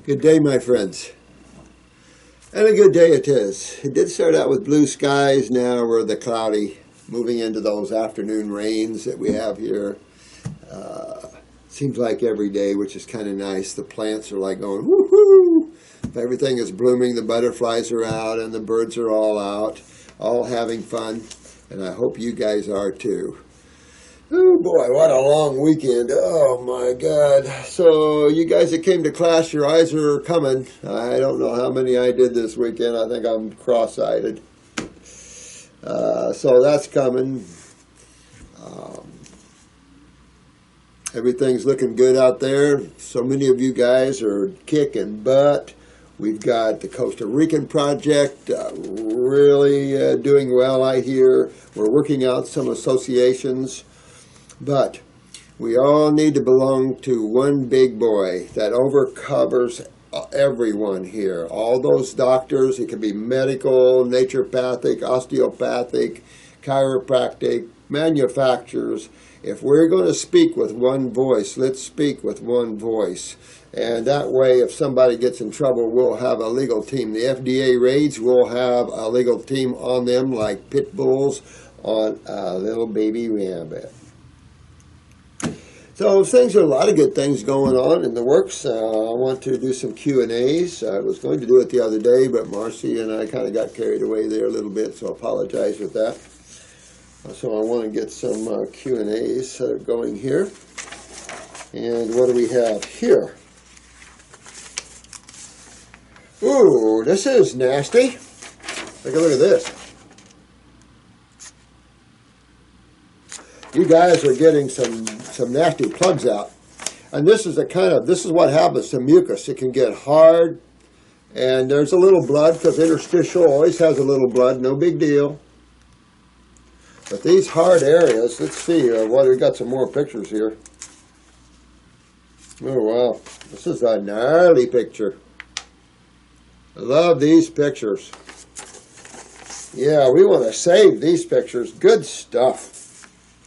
Good day, my friends. And a good day it is. It did start out with blue skies. Now we're the cloudy, moving into those afternoon rains that we have here. Seems like every day, which is kind of nice. The plants are like going, woohoo! Everything is blooming, the butterflies are out, and the birds are all out, all having fun. And I hope you guys are too. Oh boy, what a long weekend. Oh my God. So you guys that came to class, your eyes are coming. I don't know how many I did this weekend. I think I'm cross-eyed. So that's coming. Everything's looking good out there. So many of you guys are kicking butt. We've got the Costa Rican project really doing well, I hear. We're working out some associations. But we all need to belong to one big boy that overcovers everyone here. All those doctors, it can be medical, naturopathic, osteopathic, chiropractic, manufacturers. If we're going to speak with one voice, let's speak with one voice. And that way, if somebody gets in trouble, we'll have a legal team. The FDA raids, we'll have a legal team on them like pit bulls on a little baby rabbit. So things are a lot of good things going on in the works. I want to do some Q&As. I was going to do it the other day, but Marcy and I kind of got carried away there a little bit, so I apologize with that. So I want to get some Q&As going here. And what do we have here? Ooh, this is nasty. Take a look at this. You guys are getting some nasty plugs out. And this is what happens to mucus. It can get hard, and there's a little blood, because interstitial always has a little blood, no big deal. But these hard areas, let's see, we got some more pictures here. Oh wow, this is a gnarly picture. I love these pictures. Yeah, we want to save these pictures. Good stuff.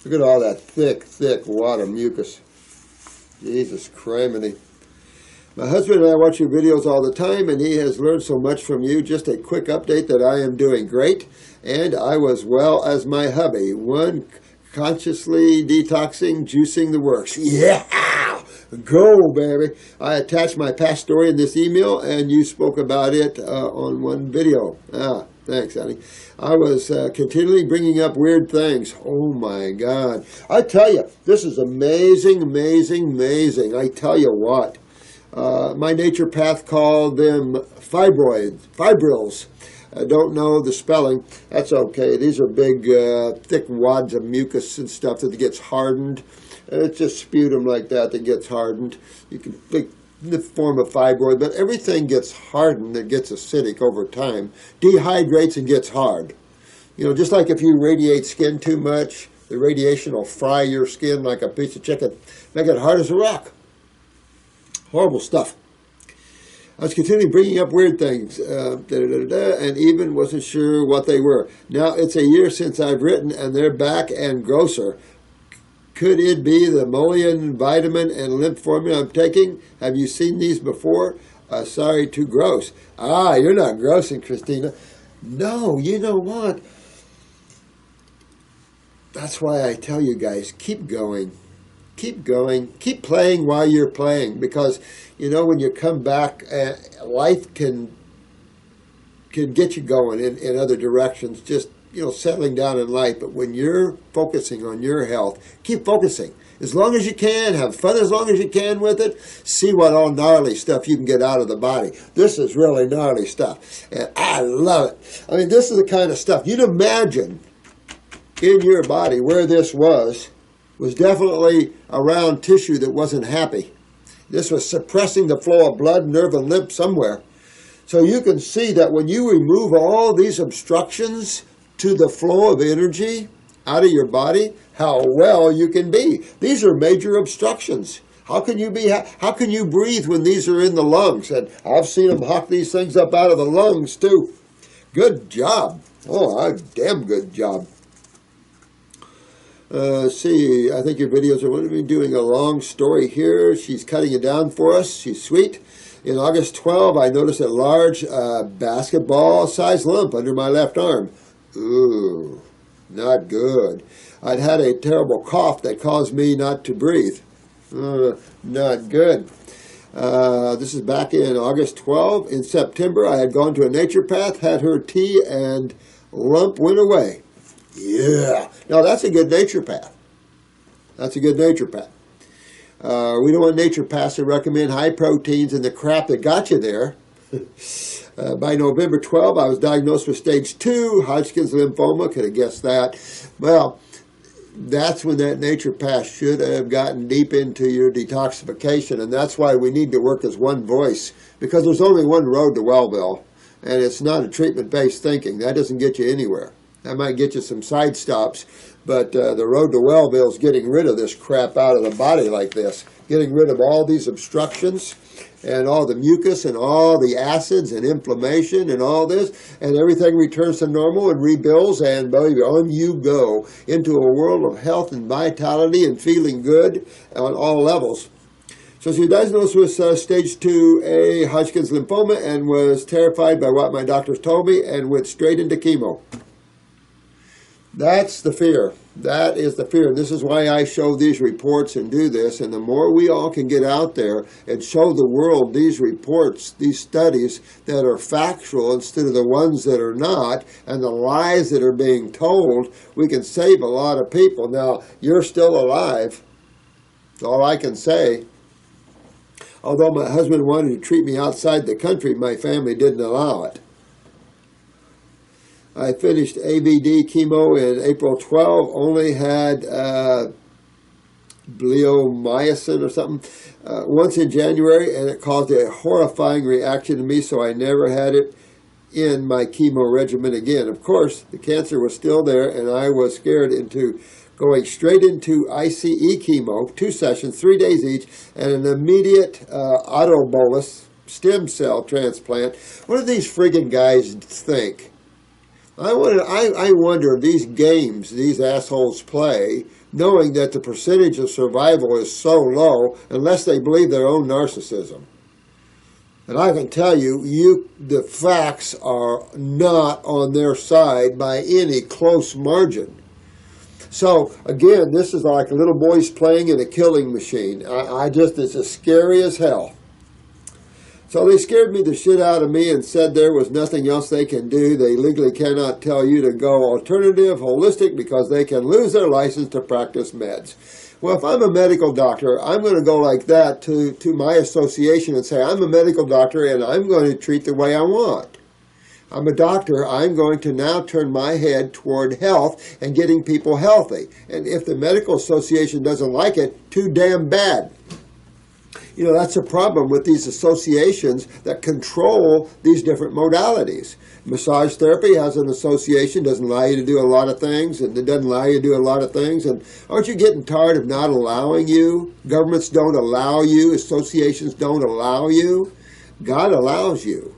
Look at all that thick water mucus. Jesus criminy. My husband and I watch your videos all the time, and he has learned so much from you. Just a quick update that I am doing great, and I was well as my hubby. One, consciously detoxing, juicing the works. Yeah! Go, baby. I attached my past story in this email, and you spoke about it on one video. Thanks, honey. I was continually bringing up weird things. Oh, my God. I tell you, this is amazing, amazing, amazing. I tell you what. My naturopath called them fibrils. I don't know the spelling. That's okay. These are big, thick wads of mucus and stuff that gets hardened. It's just sputum like that gets hardened. You can think the form of fibroid, but everything gets hardened. It gets acidic over time, dehydrates and gets hard. You know, just like if you radiate skin too much, the radiation will fry your skin like a piece of chicken, make it hard as a rock. Horrible stuff. I was continually bringing up weird things, and even wasn't sure what they were. Now it's a year since I've written, and they're back and grosser. Could it be the mullein vitamin and lymph formula I'm taking? Have you seen these before? Sorry, too gross. You're not grossing, Christina. No, you know what? That's why I tell you guys, keep going. Keep going. Keep playing while you're playing. Because, you know, when you come back, life can get you going in other directions. Just, you know, settling down in life. But when you're focusing on your health, keep focusing. As long as you can, have fun as long as you can with it. See what all gnarly stuff you can get out of the body. This is really gnarly stuff. And I love it. I mean, this is the kind of stuff. You'd imagine in your body where this was definitely around tissue that wasn't happy. This was suppressing the flow of blood, nerve, and lymph somewhere. So you can see that when you remove all these obstructions to the flow of energy out of your body, how well you can be. These are major obstructions. How can you breathe when these are in the lungs? And I've seen them hawk these things up out of the lungs too. Good job. Oh, a damn good job. See, I think your videos are going to be doing a long story here. She's cutting it down for us. She's sweet. In August 12, I noticed a large basketball-sized lump under my left arm. Ooh, not good. I'd had a terrible cough that caused me not to breathe. Not good. This is back in August 12. In September, I had gone to a naturopath, had her tea, and lump went away. Yeah. Now, that's a good naturopath. That's a good naturopath. We don't want naturopaths to recommend high proteins and the crap that got you there. By November 12, I was diagnosed with stage 2 Hodgkin's lymphoma. Could have guessed that. Well, that's when that naturopath should have gotten deep into your detoxification, and that's why we need to work as one voice, because there's only one road to Wellville, and it's not a treatment-based thinking. That doesn't get you anywhere. That might get you some side stops, but the road to Wellville is getting rid of this crap out of the body like this, getting rid of all these obstructions and all the mucus and all the acids and inflammation and all this, and everything returns to normal and rebuilds, and baby, on you go into a world of health and vitality and feeling good on all levels. So she was diagnosed with stage 2A Hodgkin's lymphoma and was terrified by what my doctors told me and went straight into chemo. That's the fear. That is the fear. And this is why I show these reports and do this. And the more we all can get out there and show the world these reports, these studies that are factual instead of the ones that are not, and the lies that are being told, we can save a lot of people. Now, you're still alive. That's all I can say. Although my husband wanted to treat me outside the country, my family didn't allow it. I finished ABD chemo in April 12, only had bleomycin or something once in January, and it caused a horrifying reaction to me, so I never had it in my chemo regimen again. Of course, the cancer was still there, and I was scared into going straight into ICE chemo, 2 sessions, 3 days each, and an immediate autobolus stem cell transplant. What do these friggin' guys think? I wonder if these games these assholes play, knowing that the percentage of survival is so low, unless they believe their own narcissism. And I can tell you, the facts are not on their side by any close margin. So, again, this is like little boys playing in a killing machine. It's as scary as hell. So they scared me the shit out of me and said there was nothing else they can do. They legally cannot tell you to go alternative, holistic, because they can lose their license to practice meds. Well, if I'm a medical doctor, I'm going to go like that to my association and say, I'm a medical doctor and I'm going to treat the way I want. I'm a doctor, I'm going to now turn my head toward health and getting people healthy. And if the medical association doesn't like it, too damn bad. You know, that's a problem with these associations that control these different modalities. Massage therapy has an association, doesn't allow you to do a lot of things, and it doesn't allow you to do a lot of things. And aren't you getting tired of not allowing you? Governments don't allow you. Associations don't allow you. God allows you.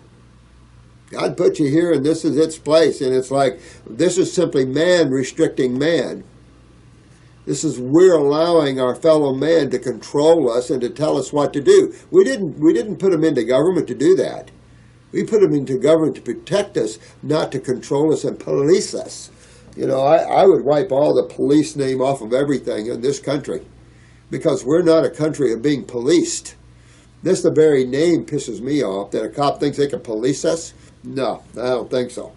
God put you here, and this is its place. And it's like, this is simply man restricting man. This is, we're allowing our fellow man to control us and to tell us what to do. We didn't put them into government to do that. We put them into government to protect us, not to control us and police us. You know, I would wipe all the police name off of everything in this country, because we're not a country of being policed. This, the very name pisses me off, that a cop thinks they can police us. No, I don't think so.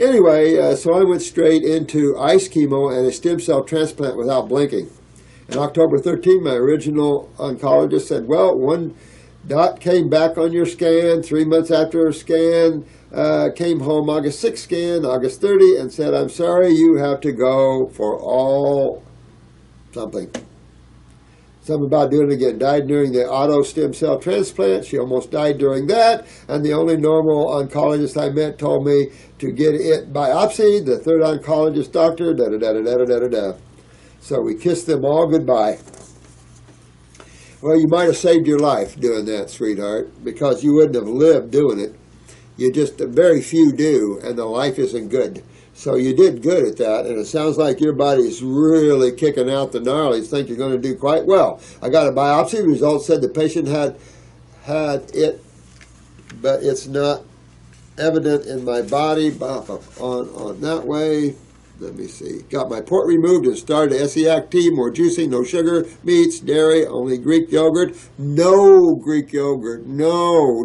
Anyway, so I went straight into ICE chemo and a stem cell transplant without blinking. On October 13, my original oncologist said, well, one dot came back on your scan 3 months after a scan, came home August 6 scan, August 30, and said, I'm sorry, you have to go for all something. Something about doing it again. Died during the auto stem cell transplant. She almost died during that. And the only normal oncologist I met told me to get it biopsied. The third oncologist doctor, da-da-da-da-da-da-da-da. So we kissed them all goodbye. Well, you might have saved your life doing that, sweetheart, because you wouldn't have lived doing it. You just, very few do, and the life isn't good. So you did good at that, and it sounds like your body's really kicking out the gnarlies. Think you're going to do quite well. I got a biopsy. Results said the patient had had it, but it's not evident in my body. On that way. Let me see. Got my port removed and started Essiac tea, more juicy, no sugar, meats, dairy, only Greek yogurt. No Greek yogurt. No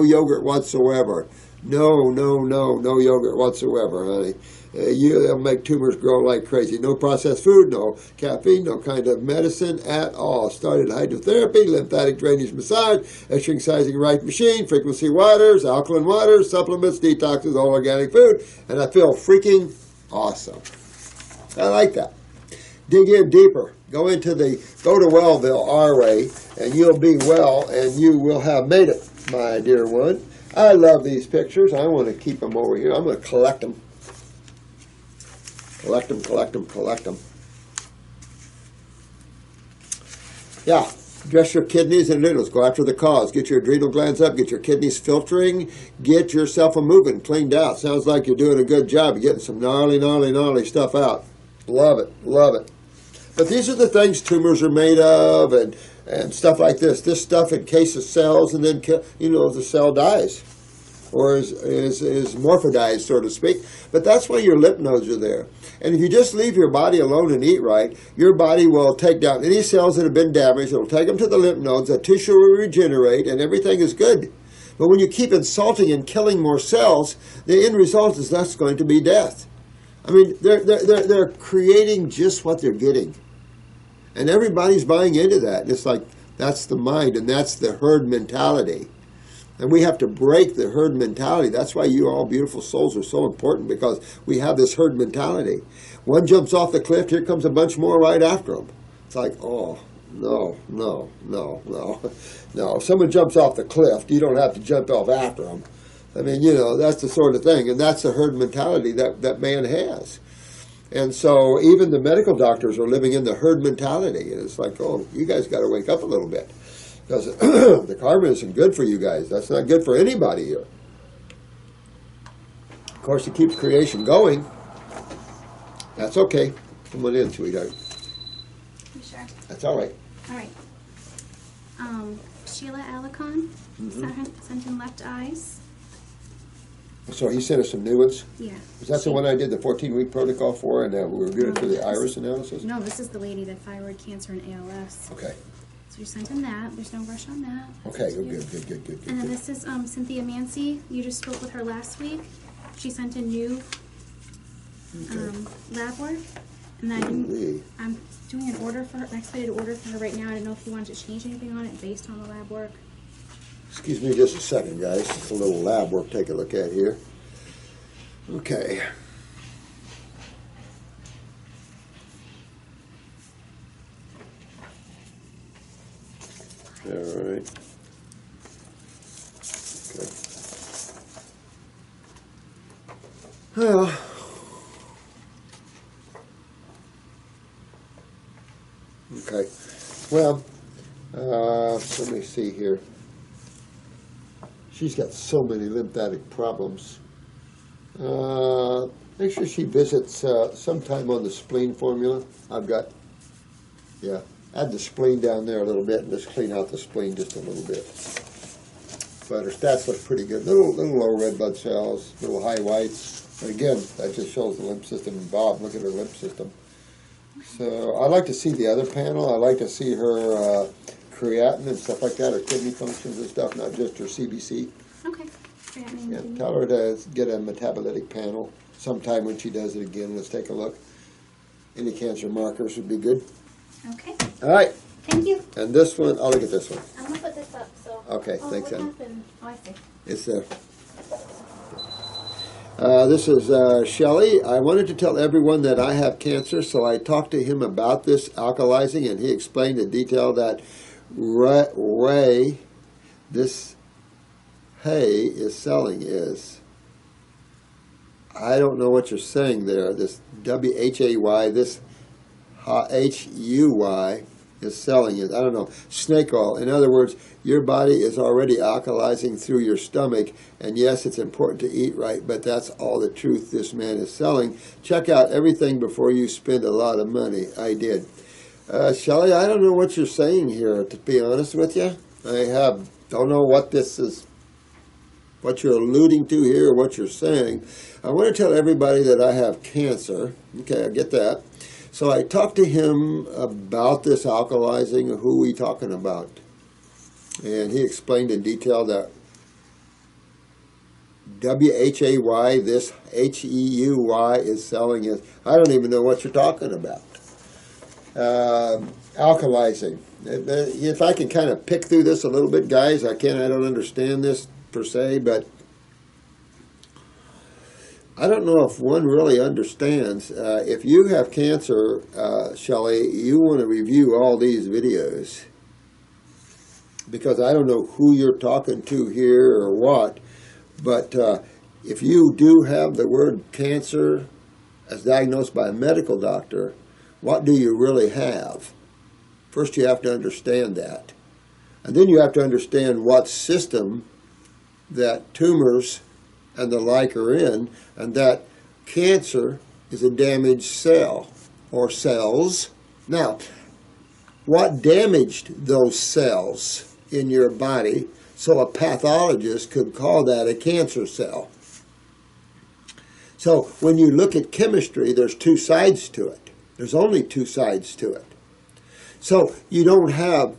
yogurt whatsoever. No yogurt whatsoever, honey. They'll make tumors grow like crazy. No processed food, no caffeine, no kind of medicine at all. Started hydrotherapy, lymphatic drainage massage, exercising right machine, frequency waters, alkaline waters, supplements, detoxes, all organic food, and I feel freaking awesome. I like that. Dig in deeper. Go to Wellville, RA, and you'll be well, and you will have made it, my dear one. I love these pictures. I want to keep them over here. I'm going to collect them. Collect them. Yeah. Address your kidneys and adrenals. Go after the cause. Get your adrenal glands up. Get your kidneys filtering. Get yourself moving, cleaned out. Sounds like you're doing a good job. You're getting some gnarly stuff out. Love it. But these are the things tumors are made of and stuff like this. This stuff encases cells and then, the cell dies or is morphodized, so to speak. But that's why your lymph nodes are there. And if you just leave your body alone and eat right, your body will take down any cells that have been damaged. It'll take them to the lymph nodes. The tissue will regenerate, and everything is good. But when you keep insulting and killing more cells, the end result is that's going to be death. I mean, they're creating just what they're getting. And everybody's buying into that. And it's like, that's the mind, and that's the herd mentality. And we have to break the herd mentality. That's why you all beautiful souls are so important, because we have this herd mentality. One jumps off the cliff, here comes a bunch more right after them. It's like, oh, no. If someone jumps off the cliff, you don't have to jump off after them. I mean, that's the sort of thing. And that's the herd mentality that man has. And so even the medical doctors are living in the herd mentality. And it's like, oh, you guys got to wake up a little bit. Because the karma isn't good for you guys. That's not good for anybody here. Of course, it keeps creation going. That's okay. Come on in, sweetheart. You sure? That's all right. All right. Sheila Alicon sent in left eyes. So he sent us some new ones? Yeah. Was that the one I did the 14-week protocol for, and we were good for the iris analysis? No, this is the lady that thyroid cancer and ALS. Okay. So you sent in that. There's no rush on that. Okay, good. And then this is Cynthia Mancy. You just spoke with her last week. She sent in new lab work. And then I'm doing an order for her, an expedited order for her right now. I don't know if you wanted to change anything on it based on the lab work. Excuse me just a second, guys. Just a little lab work. Take a look at here. Okay. All right. Okay. Well. Okay. Well, let me see here. She's got so many lymphatic problems. Make sure she visits sometime on the spleen formula. Add the spleen down there a little bit and just clean out the spleen just a little bit. But her stats look pretty good. Little low red blood cells, little high whites. But again, that just shows the lymph system involved. Look at her lymph system. So I like to see the other panel. I like to see her creatinine and stuff like that, her kidney functions and stuff, not just her CBC. Okay. Creatinine. Yeah, tell her to get a metabolitic panel sometime when she does it again. Let's take a look. Any cancer markers would be good. Okay. All right. Thank you. And this one, I'll look at this one. I'm going to put this up. So. Okay, thanks, Anne. Oh, I see. It's there. This is Shelley. I wanted to tell everyone that I have cancer, so I talked to him about this alkalizing, and he explained in detail that this hay is selling is. I don't know what you're saying there. This W-H-A-Y, this H-U-Y is selling it. I don't know. Snake oil. In other words, your body is already alkalizing through your stomach, and yes, it's important to eat right, but that's all the truth this man is selling. Check out everything before you spend a lot of money. I did. Shelley, I don't know what you're saying here, to be honest with you. don't know what this is, what you're alluding to here, or what you're saying. I want to tell everybody that I have cancer. Okay, I get that. So I talked to him about this alkalizing. Who are we talking about? And he explained in detail that WHAY, this HEUY is selling it. I don't even know what you're talking about. Alkalizing. If I can kind of pick through this a little bit, guys, I don't understand this per se, but I don't know if one really understands. If you have cancer, Shelley, you want to review all these videos, because I don't know who you're talking to here or what, but if you do have the word cancer as diagnosed by a medical doctor, what do you really have? First, you have to understand that. And then you have to understand what system that tumors and the like are in, and that cancer is a damaged cell or cells. Now, what damaged those cells in your body so a pathologist could call that a cancer cell? So when you look at chemistry, there's two sides to it. There's only two sides to it. So you don't have,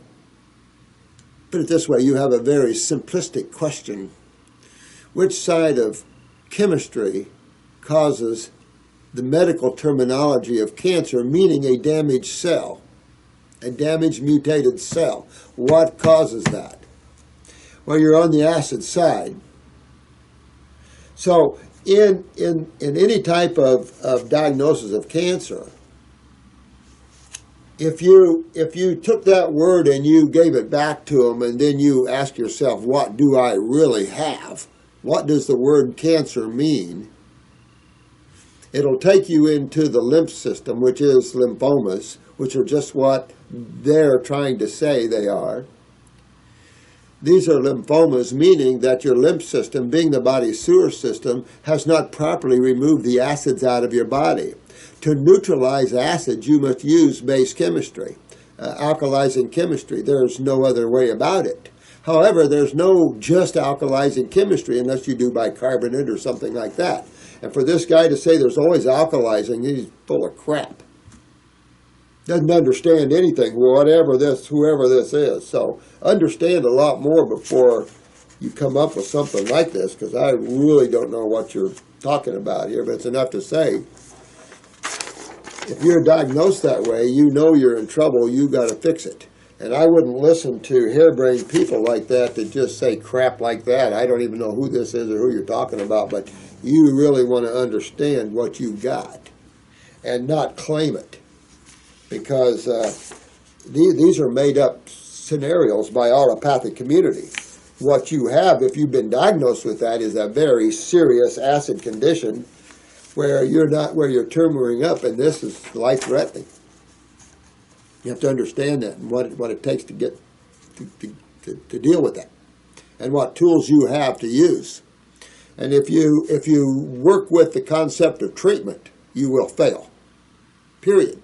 put it this way, you have a very simplistic question. Which side of chemistry causes the medical terminology of cancer, meaning a damaged cell, a damaged mutated cell? What causes that? Well, you're on the acid side. So in any type of diagnosis of cancer, if you took that word and you gave it back to them, and then you ask yourself, what do I really have? What does the word cancer mean? It'll take you into the lymph system, which is lymphomas, which are just what they're trying to say they are. These are lymphomas, meaning that your lymph system, being the body's sewer system, has not properly removed the acids out of your body. To neutralize acids, you must use base chemistry, alkalizing chemistry. There's no other way about it. However, there's no just alkalizing chemistry unless you do bicarbonate or something like that. And for this guy to say there's always alkalizing, he's full of crap. Doesn't understand anything, whoever this is. So understand a lot more before you come up with something like this, because I really don't know what you're talking about here, but it's enough to say, if you're diagnosed that way, you know you're in trouble, you got to fix it. And I wouldn't listen to harebrained people like that just say crap like that. I don't even know who this is or who you're talking about, but you really want to understand what you got and not claim it, because these are made up scenarios by allopathic community. What you have, if you've been diagnosed with that, is a very serious acid condition where you're tumoring up, and this is life-threatening. You have to understand that and what it takes to get to deal with that, and what tools you have to use. And if you work with the concept of treatment, you will fail. Period.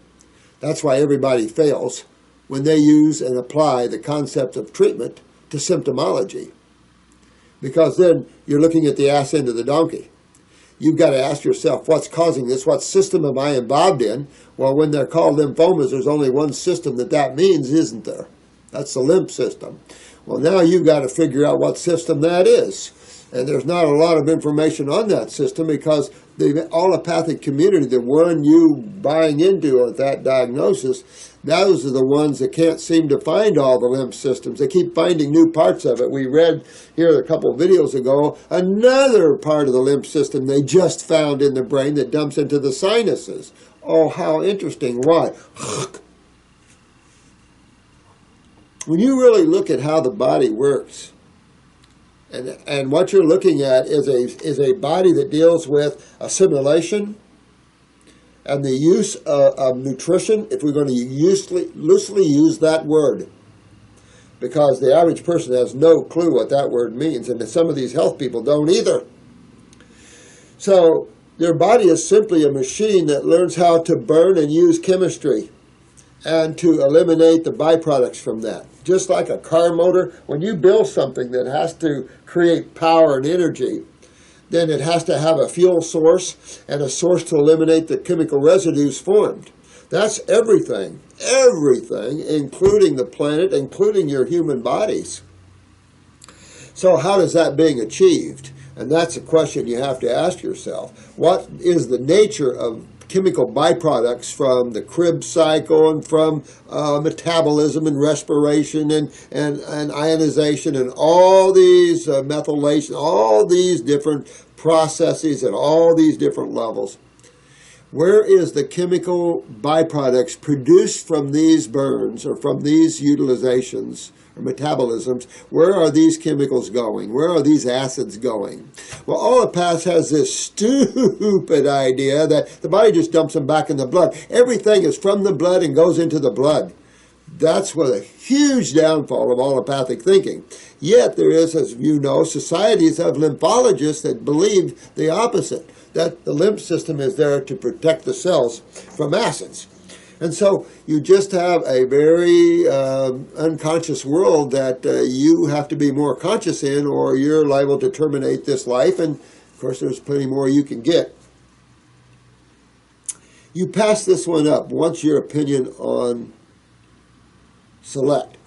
That's why everybody fails when they use and apply the concept of treatment to symptomology, because then you're looking at the ass end of the donkey. You've got to ask yourself, what's causing this? What system am I involved in? Well, when they're called lymphomas, there's only one system that means, isn't there? That's the lymph system. Well, now you've got to figure out what system that is. And there's not a lot of information on that system, because the allopathic community, the one you buying into at that diagnosis, those are the ones that can't seem to find all the lymph systems. They keep finding new parts of it. We read here a couple of videos ago, another part of the lymph system they just found in the brain that dumps into the sinuses. Oh, how interesting. Why? When you really look at how the body works, and what you're looking at is a body that deals with assimilation and the use of nutrition, if we're going to loosely use that word, because the average person has no clue what that word means, and some of these health people don't either. So their body is simply a machine that learns how to burn and use chemistry and to eliminate the byproducts from that. just like a car motor. When you build something that has to create power and energy, then it has to have a fuel source and a source to eliminate the chemical residues formed. That's everything, including the planet, including your human bodies. So how is that being achieved? And that's a question you have to ask yourself. What is the nature of chemical byproducts from the Krebs cycle and from metabolism and respiration and ionization and all these methylation, all these different processes at all these different levels? Where is the chemical byproducts produced from these burns or from these utilizations or metabolisms? Where are these chemicals going? Where are these acids going? Well, allopath has this stupid idea that the body just dumps them back in the blood. Everything is from the blood and goes into the blood. That's what a huge downfall of allopathic thinking. Yet there is, as you know, societies of lymphologists that believe the opposite, that the lymph system is there to protect the cells from acids. And so you just have a very unconscious world that you have to be more conscious in, or you're liable to terminate this life. And, of course, there's plenty more you can get. You pass this one up. What's your opinion on Select?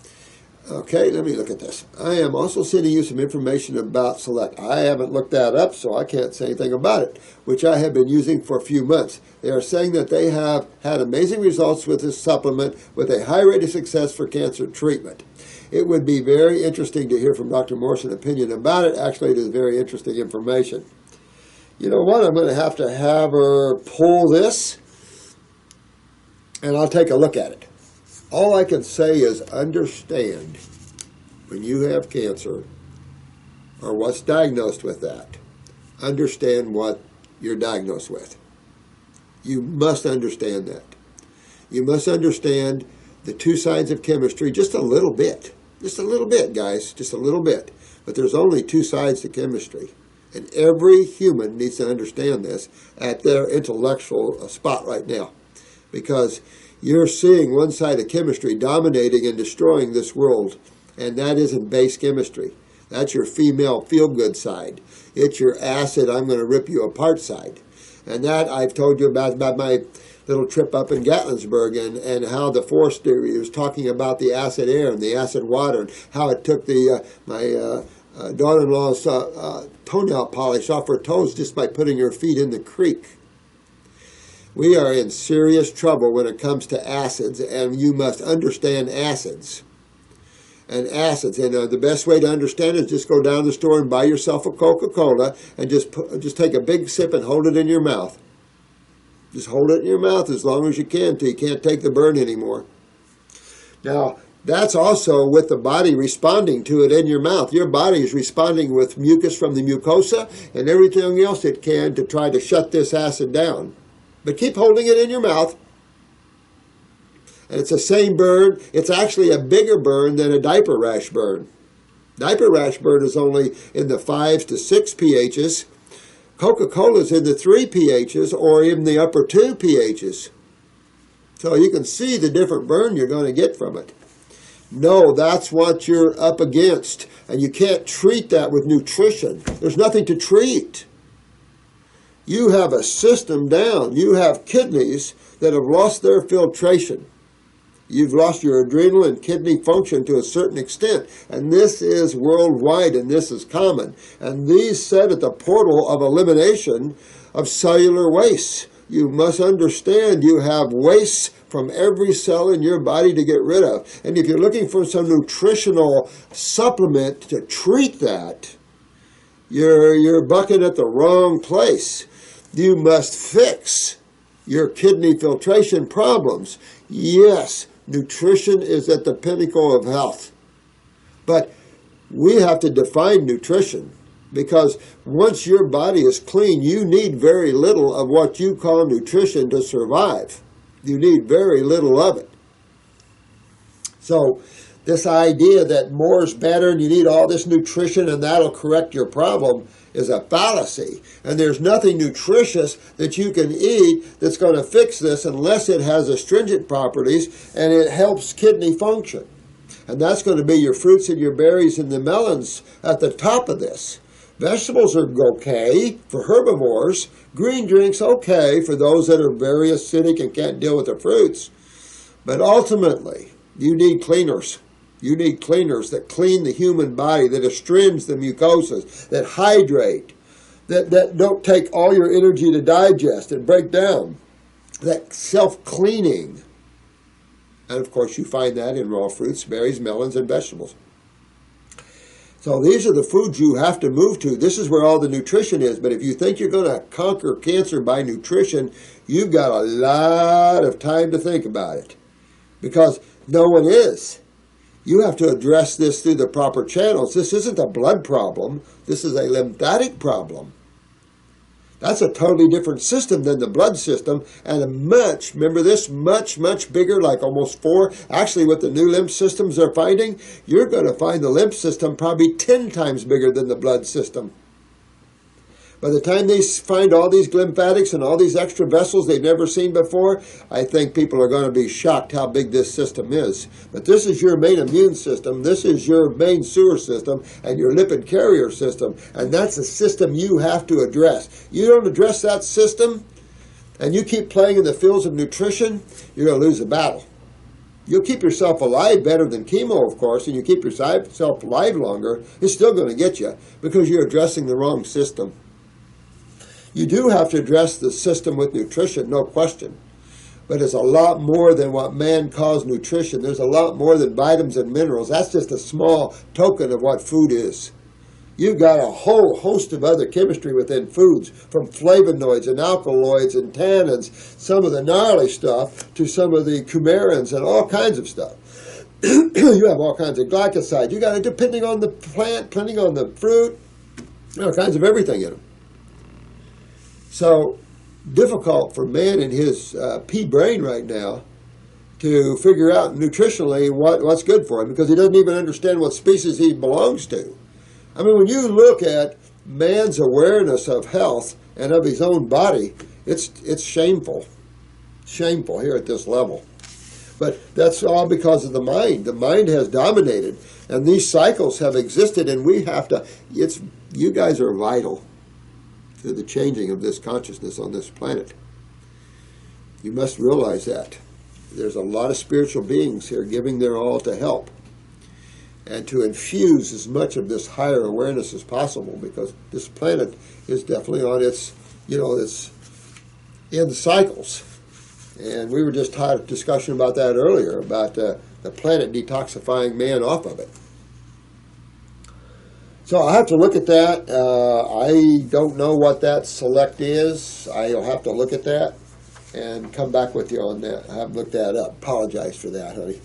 Okay, let me look at this. I am also sending you some information about Select. I haven't looked that up, so I can't say anything about it, which I have been using for a few months. They are saying that they have had amazing results with this supplement with a high rate of success for cancer treatment. It would be very interesting to hear from Dr. Morse an opinion about it. Actually, it is very interesting information. You know what? I'm going to have her pull this, and I'll take a look at it. All I can say is understand when you have cancer or what's diagnosed with that. Understand what you're diagnosed with. You must understand that. You must understand the two sides of chemistry just a little bit. Just a little bit, guys. Just a little bit. But there's only two sides to chemistry. And every human needs to understand this at their intellectual spot right now. Because you're seeing one side of chemistry dominating and destroying this world, and that isn't base chemistry. That's your female feel-good side. It's your acid, I'm going to rip you apart side. And that I've told you about my little trip up in Gatlinburg and how the forest theory was talking about the acid air and the acid water and how it took my daughter-in-law's toenail polish off her toes just by putting her feet in the creek. We are in serious trouble when it comes to acids, and you must understand acids. And acids, and the best way to understand it is just go down to the store and buy yourself a Coca-Cola and just take a big sip and hold it in your mouth. Just hold it in your mouth as long as you can till you can't take the burn anymore. Now, that's also with the body responding to it in your mouth. Your body is responding with mucus from the mucosa and everything else it can to try to shut this acid down. But keep holding it in your mouth. And it's the same burn. It's actually a bigger burn than a diaper rash burn. Diaper rash burn is only in the 5 to 6 pHs. Coca-Cola is in the 3 pHs or in the upper 2 pHs. So you can see the different burn you're going to get from it. No, that's what you're up against. And you can't treat that with nutrition. There's nothing to treat. You have a system down. You have kidneys that have lost their filtration. You've lost your adrenal and kidney function to a certain extent. And this is worldwide, and this is common. And these set at the portal of elimination of cellular waste. You must understand you have waste from every cell in your body to get rid of. And if you're looking for some nutritional supplement to treat that, you're bucking at the wrong place. You must fix your kidney filtration problems. Yes, nutrition is at the pinnacle of health. But we have to define nutrition, because once your body is clean, you need very little of what you call nutrition to survive. You need very little of it. So this idea that more is better and you need all this nutrition and that'll correct your problem is a fallacy. And there's nothing nutritious that you can eat that's going to fix this unless it has astringent properties and it helps kidney function. And that's going to be your fruits and your berries and the melons at the top of this. Vegetables are okay for herbivores. Green drinks okay for those that are very acidic and can't deal with the fruits. But ultimately, you need cleaners. You need cleaners that clean the human body, that astringe the mucosas, that hydrate, that don't take all your energy to digest and break down, that self-cleaning. And of course, you find that in raw fruits, berries, melons, and vegetables. So these are the foods you have to move to. This is where all the nutrition is. But if you think you're going to conquer cancer by nutrition, you've got a lot of time to think about it. Because no one is. You have to address this through the proper channels. This isn't a blood problem. This is a lymphatic problem. That's a totally different system than the blood system, and remember this, much bigger, like almost 4. Actually, with the new lymph systems they're finding, you're going to find the lymph system probably 10 times bigger than the blood system. By the time they find all these lymphatics and all these extra vessels they've never seen before, I think people are going to be shocked how big this system is. But this is your main immune system, this is your main sewer system, and your lipid carrier system. And that's a system you have to address. You don't address that system, and you keep playing in the fields of nutrition, you're going to lose the battle. You'll keep yourself alive better than chemo, of course, and you keep yourself alive longer, it's still going to get you, because you're addressing the wrong system. You do have to address the system with nutrition, no question. But it's a lot more than what man calls nutrition. There's a lot more than vitamins and minerals. That's just a small token of what food is. You've got a whole host of other chemistry within foods, from flavonoids and alkaloids and tannins, some of the gnarly stuff, to some of the coumarins and all kinds of stuff. You have all kinds of glycosides. You got it depending on the plant, depending on the fruit, all kinds of everything in them. So, difficult for man in his pea brain right now to figure out nutritionally what's good for him, because he doesn't even understand what species he belongs to. I mean, when you look at man's awareness of health and of his own body, it's shameful. Shameful here at this level. But that's all because of the mind. The mind has dominated, and these cycles have existed, and we have to, you guys are vital to the changing of this consciousness on this planet. You must realize that. There's a lot of spiritual beings here giving their all to help and to infuse as much of this higher awareness as possible, because this planet is definitely on its, it's in cycles. And we were just having a discussion about that earlier, about the planet detoxifying man off of it. So I'll have to look at that. I don't know what that select is. I'll have to look at that and come back with you on that. I haven't looked that up. Apologize for that, honey.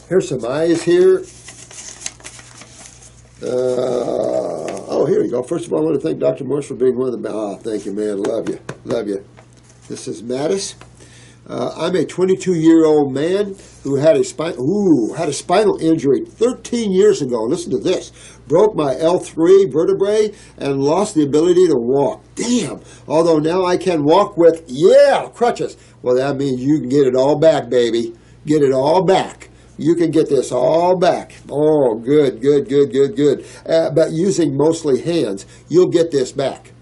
Here's some eyes here. Oh, here you go. First of all, I want to thank Dr. Morse for being one of the... thank you, man. Love you. Love you. This is Madis. I'm a 22-year-old man who had a spinal injury 13 years ago. Listen to this. Broke my L3 vertebrae and lost the ability to walk. Damn. Although now I can walk with, crutches. Well, that means you can get it all back, baby. Get it all back. You can get this all back. Oh, good. But using mostly hands, you'll get this back.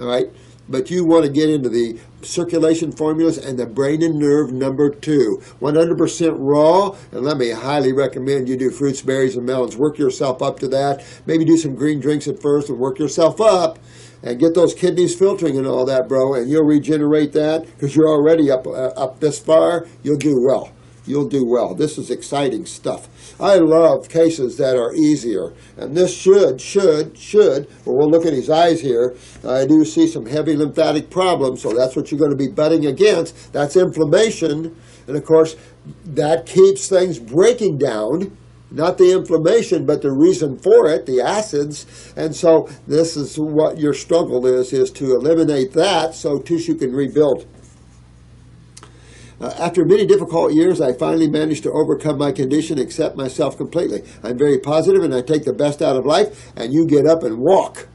All right? But you want to get into the circulation formulas and the brain and nerve number 2. 100% raw, and let me highly recommend you do fruits, berries, and melons. Work yourself up to that. Maybe do some green drinks at first and work yourself up. And get those kidneys filtering and all that, bro, and you'll regenerate that, because you're already up this far. You'll do well. You'll do well. This is exciting stuff. I love cases that are easier. And this should, well, we'll look at his eyes here. I do see some heavy lymphatic problems, so that's what you're going to be butting against. That's inflammation. And, of course, that keeps things breaking down. Not the inflammation, but the reason for it, the acids. And so this is what your struggle is to eliminate that so tissue can rebuild. After many difficult years, I finally managed to overcome my condition, accept myself completely. I'm very positive, and I take the best out of life, and you get up and walk.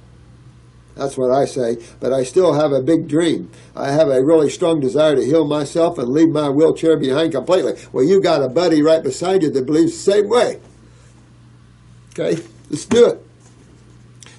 That's what I say. But I still have a big dream. I have a really strong desire to heal myself and leave my wheelchair behind completely. Well, you got a buddy right beside you that believes the same way. Okay, let's do it.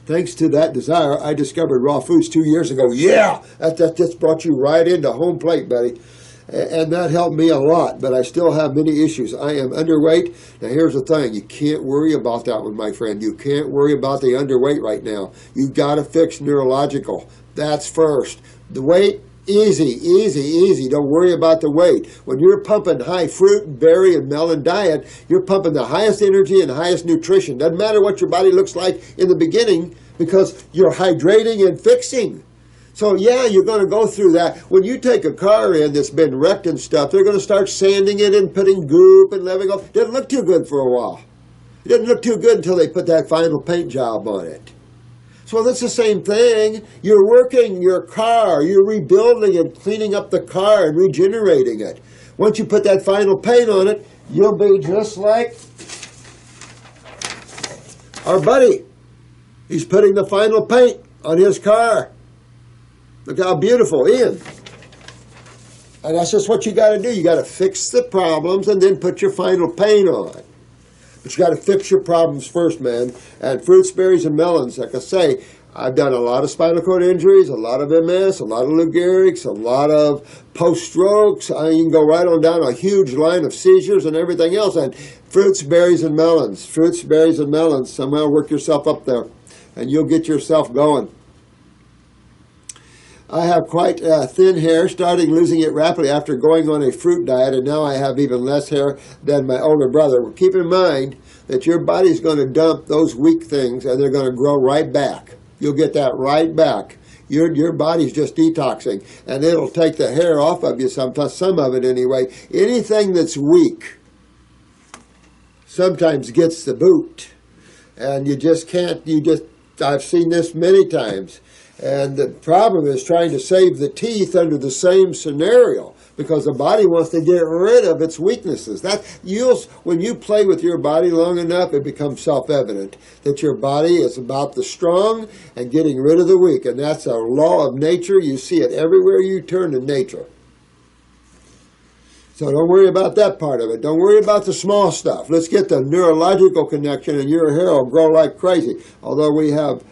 Thanks to that desire, I discovered raw foods 2 years ago. Yeah, that just brought you right into home plate, buddy. And that helped me a lot, but I still have many issues. I am underweight. Now, here's the thing. You can't worry about that one, my friend. You can't worry about the underweight right now. You've got to fix neurological. That's first. The weight, easy, easy, easy. Don't worry about the weight. When you're pumping high fruit, berry, and melon diet, you're pumping the highest energy and highest nutrition. Doesn't matter what your body looks like in the beginning because you're hydrating and fixing. So, yeah, you're going to go through that. When you take a car in that's been wrecked and stuff, they're going to start sanding it and putting goop and leveling off. It doesn't look too good for a while. It doesn't look too good until they put that final paint job on it. So that's the same thing. You're working your car. You're rebuilding and cleaning up the car and regenerating it. Once you put that final paint on it, you'll be just like our buddy. He's putting the final paint on his car. Look how beautiful, Ian. And that's just what you got to do. You got to fix the problems and then put your final paint on. But you got to fix your problems first, man. And fruits, berries, and melons, like I say, I've done a lot of spinal cord injuries, a lot of MS, a lot of Lou Gehrig's, a lot of post-strokes. You can go right on down a huge line of seizures and everything else. And fruits, berries, and melons. Fruits, berries, and melons. Somehow work yourself up there, and you'll get yourself going. I have quite thin hair, starting losing it rapidly after going on a fruit diet, and now I have even less hair than my older brother. Well, keep in mind that your body's going to dump those weak things, and they're going to grow right back. You'll get that right back. Your body's just detoxing, and it'll take the hair off of you sometimes, some of it anyway. Anything that's weak sometimes gets the boot, and you just can't, I've seen this many times. And the problem is trying to save the teeth under the same scenario because the body wants to get rid of its weaknesses. When you play with your body long enough, it becomes self-evident that your body is about the strong and getting rid of the weak. And that's a law of nature. You see it everywhere you turn in nature. So don't worry about that part of it. Don't worry about the small stuff. Let's get the neurological connection and your hair will grow like crazy. Although we have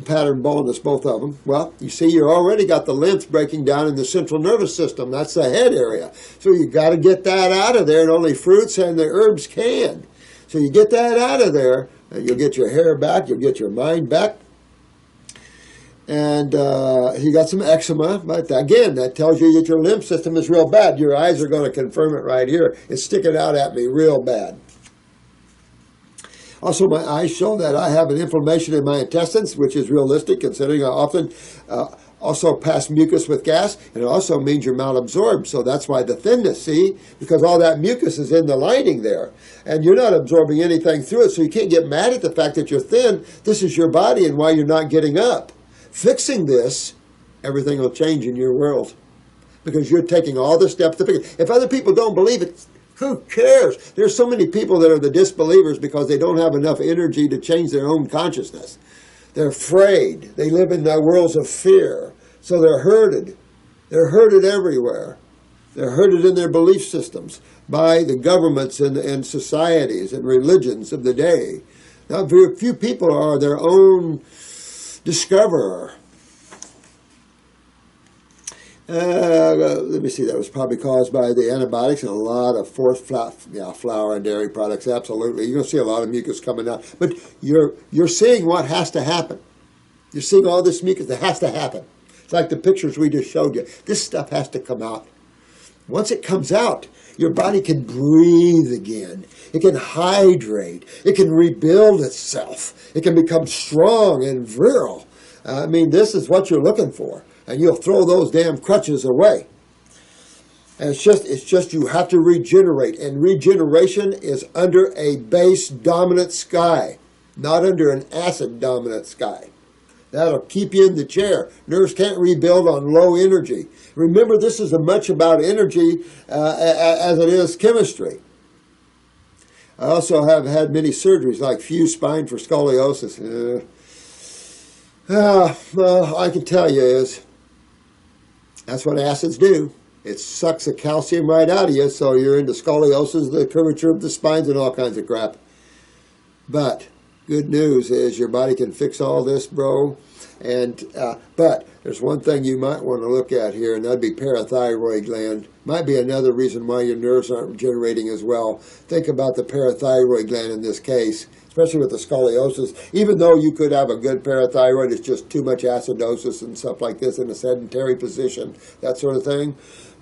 pattern baldness, both of them. Well, you see, you already got the lymph breaking down in the central nervous system. That's the head area. So you got to get that out of there, and only fruits and the herbs can. So you get that out of there, and you'll get your hair back, you'll get your mind back. And you got some eczema, but again, that tells you that your lymph system is real bad. Your eyes are going to confirm it right here. It's sticking out at me real bad. Also, my eyes show that I have an inflammation in my intestines, which is realistic considering I often also pass mucus with gas, and it also means you're malabsorbed. So that's why the thinness, see, because all that mucus is in the lining there, and you're not absorbing anything through it, so you can't get mad at the fact that you're thin. This is your body and why you're not getting up. Fixing this, everything will change in your world because you're taking all the steps to fix it. If other people don't believe it, who cares? There's so many people that are the disbelievers because they don't have enough energy to change their own consciousness. They're afraid. They live in the worlds of fear. So they're herded. They're herded everywhere. They're herded in their belief systems by the governments and societies and religions of the day. Now, very few people are their own discoverer. Let me see, that was probably caused by the antibiotics and a lot of forced flour and dairy products, absolutely. You're going to see a lot of mucus coming out. But you're seeing what has to happen. You're seeing all this mucus that has to happen. It's like the pictures we just showed you. This stuff has to come out. Once it comes out, your body can breathe again. It can hydrate. It can rebuild itself. It can become strong and virile. I mean, this is what you're looking for. And you'll throw those damn crutches away. And it's just you have to regenerate. And regeneration is under a base-dominant sky, not under an acid-dominant sky. That'll keep you in the chair. Nerves can't rebuild on low energy. Remember, this is as much about energy as it is chemistry. I also have had many surgeries, like fused spine for scoliosis. Well, I can tell you is that's what acids do. It sucks the calcium right out of you, so you're into scoliosis, the curvature of the spines, and all kinds of crap. But good news is your body can fix all this, bro. And but there's one thing you might want to look at here, and that'd be parathyroid gland. Might be another reason why your nerves aren't regenerating as well. Think about the parathyroid gland in this case, especially with the scoliosis. Even though you could have a good parathyroid, it's just too much acidosis and stuff like this in a sedentary position, that sort of thing.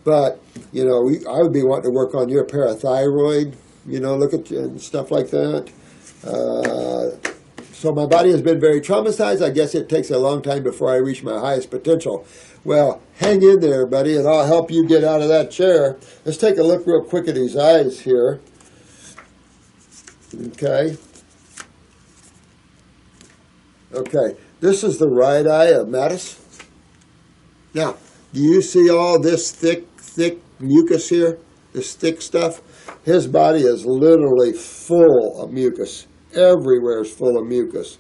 But, you know, I would be wanting to work on your parathyroid, you know, look at and stuff like that. So my body has been very traumatized. I guess it takes a long time before I reach my highest potential. Well, hang in there, buddy, and I'll help you get out of that chair. Let's take a look real quick at his eyes here. Okay. Okay, this is the right eye of Madis. Now, do you see all this thick mucus here? This thick stuff? His body is literally full of mucus. Everywhere is full of mucus.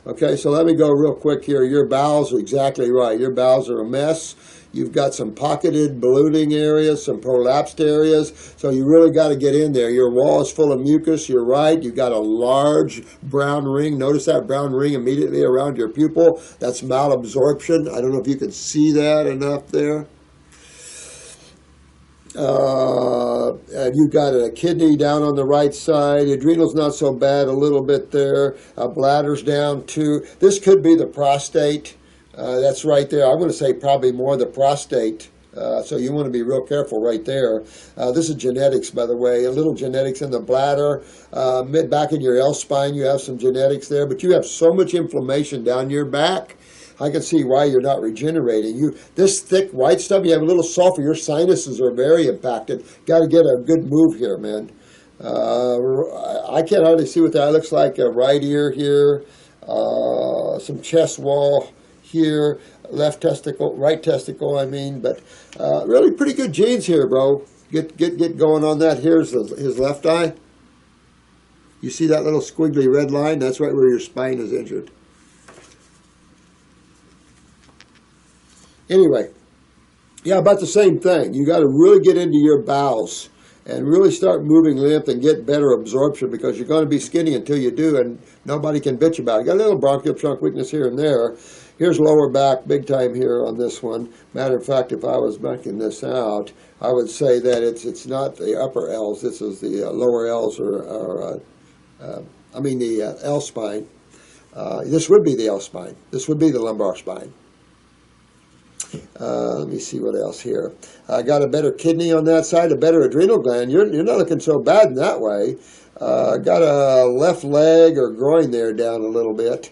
Okay, so let me go real quick here. Your bowels are exactly right. Your bowels are a mess. You've got some pocketed ballooning areas, some prolapsed areas, so you really got to get in there. Your wall is full of mucus. You're right. You've got a large brown ring. Notice that brown ring immediately around your pupil. That's malabsorption. I don't know if you can see that enough there. And you've got a kidney down on the right side. Adrenal's not so bad, a little bit there. Bladder's down too. This could be the prostate. That's right there. I'm going to say probably more the prostate. So you want to be real careful right there. This is genetics, by the way. A little genetics in the bladder. Back in your L spine, you have some genetics there. But you have so much inflammation down your back. I can see why you're not regenerating. This thick white stuff, you have a little sulfur. Your sinuses are very impacted. Got to get a good move here, man. I can't hardly see what that looks like. A right ear here, some chest wall here, left testicle, right testicle, I mean. But really pretty good genes here, bro. Get going on that. Here's his left eye. You see that little squiggly red line? That's right where your spine is injured. Anyway, yeah, about the same thing. You got to really get into your bowels and really start moving lymph and get better absorption, because you're going to be skinny until you do, and nobody can bitch about it. Got a little bronchial trunk weakness here and there. Here's lower back, big time here on this one. Matter of fact, if I was backing this out, I would say that it's not the upper L's. This is the lower L's, or the L spine. This would be the L spine. This would be the lumbar spine. Let me see what else here. I got a better kidney on that side, a better adrenal gland. You're not looking so bad in that way. Got a left leg or groin there down a little bit.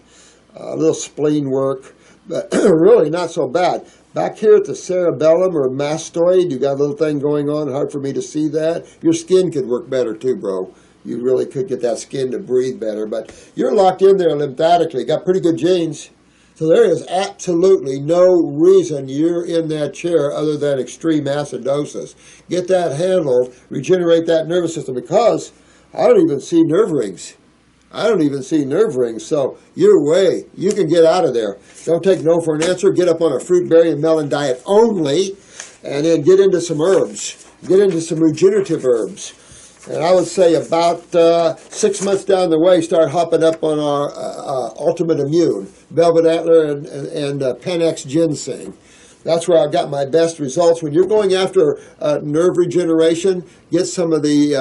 A little spleen work, but really not so bad. Back here at the cerebellum or mastoid, you got a little thing going on. Hard for me to see that. Your skin could work better too, bro. You really could get that skin to breathe better. But you're locked in there lymphatically. Got pretty good genes. So there is absolutely no reason you're in that chair other than extreme acidosis. Get that handled, regenerate that nervous system, because I don't even see nerve rings. I don't even see nerve rings. So your way, you can get out of there. Don't take no for an answer. Get up on a fruit, berry, and melon diet only, and then get into some herbs. Get into some regenerative herbs. And I would say about 6 months down the way, start hopping up on our Ultimate Immune, Velvet Antler and Penex Ginseng. That's where I've got my best results. When you're going after nerve regeneration, get some of the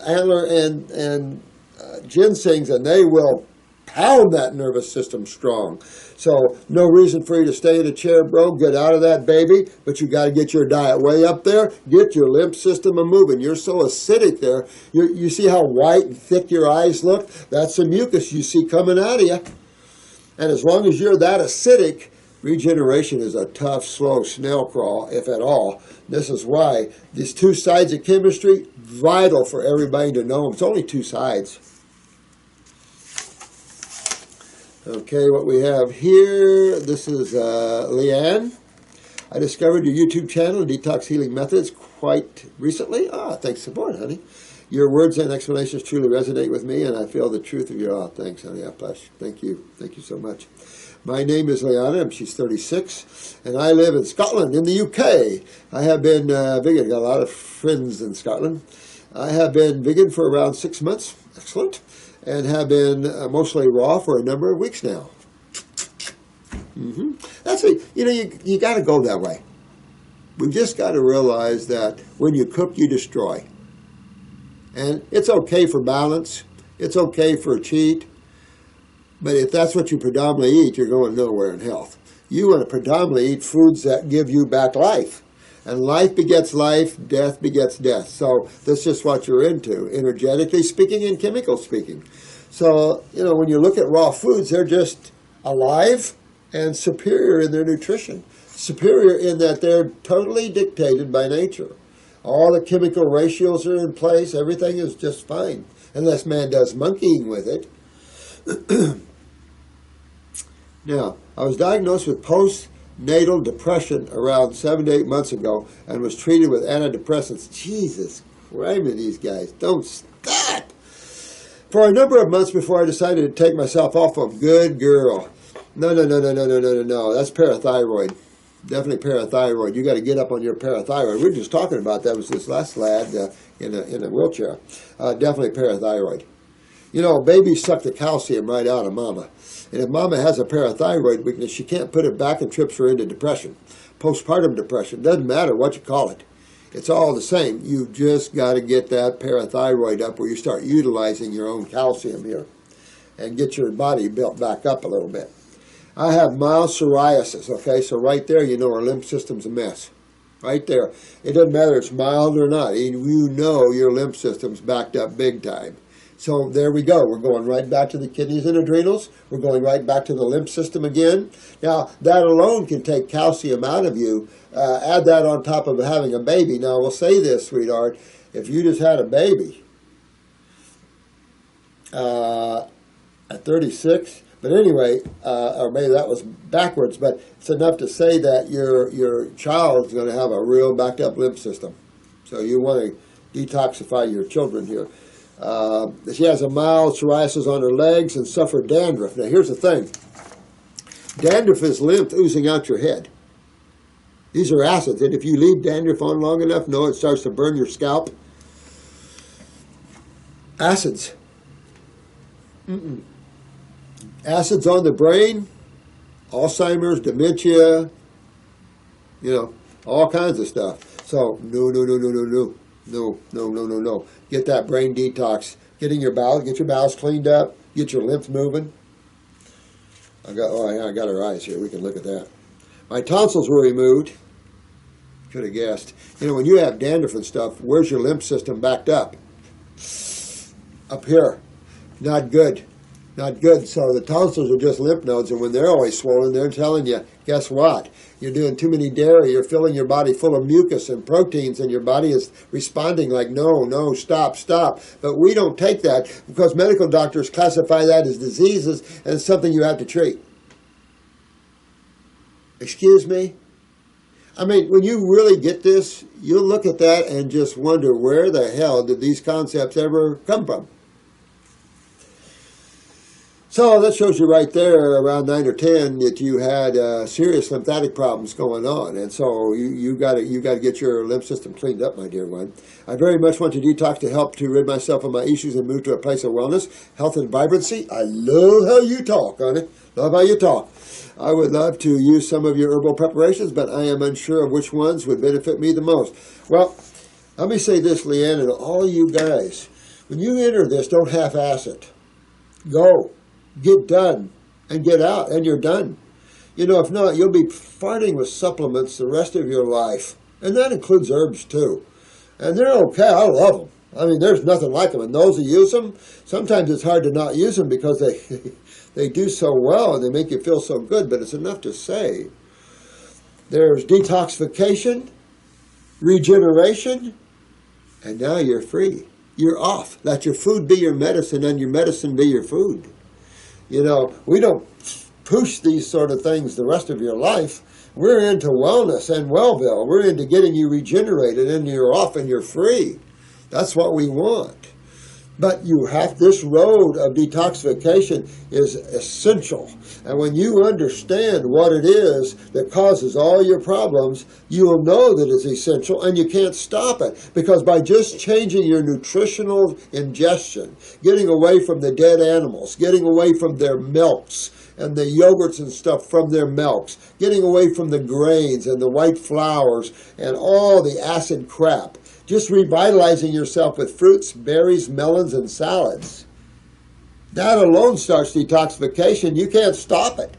antler and ginsengs, and they will pound that nervous system strong. So no reason for you to stay in a chair, bro. Get out of that, baby. But you got to get your diet way up there. Get your lymph system moving. You're so acidic there. You see how white and thick your eyes look? That's the mucus you see coming out of you. And as long as you're that acidic, regeneration is a tough, slow snail crawl, if at all. This is why these two sides of chemistry, vital for everybody to know them. It's only two sides. Okay, what we have here, this is Leanne. I discovered your YouTube channel, Detox Healing Methods, quite recently. Thanks for support, honey. Your words and explanations truly resonate with me, and I feel the truth of your thanks, honey. Thank you. Thank you so much. My name is Leanne. She's 36, and I live in Scotland, in the UK. I have been vegan. Got a lot of friends in Scotland. I have been vegan for around 6 months. Excellent. And have been mostly raw for a number of weeks now. That's it. You got to go that way. We just got to realize that when you cook, you destroy. And it's okay for balance. It's okay for a cheat. But if that's what you predominantly eat, you're going nowhere in health. You want to predominantly eat foods that give you back life. And life begets life, death begets death. So that's just what you're into, energetically speaking and chemical speaking. So, when you look at raw foods, they're just alive and superior in their nutrition. Superior in that they're totally dictated by nature. All the chemical ratios are in place. Everything is just fine. Unless man does monkeying with it. Now, I was diagnosed with Post Natal Depression around 7 to 8 months ago and was treated with antidepressants. Jesus Christ, these guys don't stop. For a number of months before I decided to take myself off them. Good girl. No. That's parathyroid. Definitely parathyroid. You got to get up on your parathyroid. We were just talking about that. It was this last lad in a wheelchair. Definitely parathyroid. Babies suck the calcium right out of mama. And if mama has a parathyroid weakness, she can't put it back and trips her into depression. Postpartum depression. Doesn't matter what you call it. It's all the same. You just got to get that parathyroid up where you start utilizing your own calcium here and get your body built back up a little bit. I have mild psoriasis, okay? So right there, our lymph system's a mess. Right there. It doesn't matter if it's mild or not. Your lymph system's backed up big time. So there we go. We're going right back to the kidneys and adrenals. We're going right back to the lymph system again. Now, that alone can take calcium out of you. Add that on top of having a baby. Now, we'll say this, sweetheart. If you just had a baby at 36... But anyway, or maybe that was backwards, but it's enough to say that your child is going to have a real backed up lymph system. So you want to detoxify your children here. She has a mild psoriasis on her legs and suffered dandruff. Now here's the thing. Dandruff is lymph oozing out your head. These are acids, and if you leave dandruff on long enough, it starts to burn your scalp. Acids. Acids on the brain, Alzheimer's, dementia, all kinds of stuff. So, no. Get that brain detox. Get your bowels cleaned up, get your lymph moving. I got her eyes here. We can look at that. My tonsils were removed. Could have guessed. When you have dandruff and stuff, where's your lymph system backed up? Up here. Not good. Not good. So the tonsils are just lymph nodes, and when they're always swollen, they're telling you, guess what? You're doing too many dairy. You're filling your body full of mucus and proteins, and your body is responding like, no, stop. But we don't take that because medical doctors classify that as diseases, and it's something you have to treat. Excuse me? I mean, when you really get this, you'll look at that and just wonder, where the hell did these concepts ever come from? So that shows you right there, around 9 or 10, that you had serious lymphatic problems going on, and so you got to get your lymph system cleaned up, my dear one. I very much want to detox to help to rid myself of my issues and move to a place of wellness, health, and vibrancy. I love how you talk, honey. Love how you talk. I would love to use some of your herbal preparations, but I am unsure of which ones would benefit me the most. Well, let me say this, Leanne, and all you guys, when you enter this, don't half-ass it. Go. Get done and get out, and you're done. If not, you'll be farting with supplements the rest of your life. And that includes herbs, too. And they're okay. I love them. I mean, there's nothing like them. And those who use them, sometimes it's hard to not use them because they do so well and they make you feel so good. But it's enough to say. There's detoxification, regeneration, and now you're free. You're off. Let your food be your medicine and your medicine be your food. We don't push these sort of things the rest of your life. We're into wellness and Wellville. We're into getting you regenerated, and you're off and you're free. That's what we want. But you have, this road of detoxification is essential. And when you understand what it is that causes all your problems, you will know that it's essential and you can't stop it. Because by just changing your nutritional ingestion, getting away from the dead animals, getting away from their milks, and the yogurts and stuff from their milks, getting away from the grains and the white flours and all the acid crap, just revitalizing yourself with fruits, berries, melons, and salads. That alone starts detoxification. You can't stop it.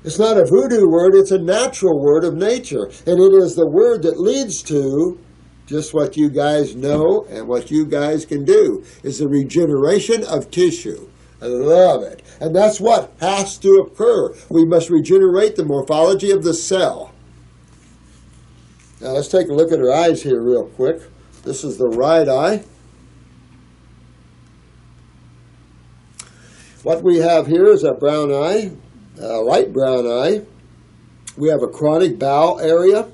It's not a voodoo word, it's a natural word of nature. And it is the word that leads to just what you guys know and what you guys can do, is the regeneration of tissue. I love it. And that's what has to occur. We must regenerate the morphology of the cell. Now let's take a look at her eyes here real quick. This is the right eye. What we have here is a brown eye, a light brown eye. We have a chronic bowel area.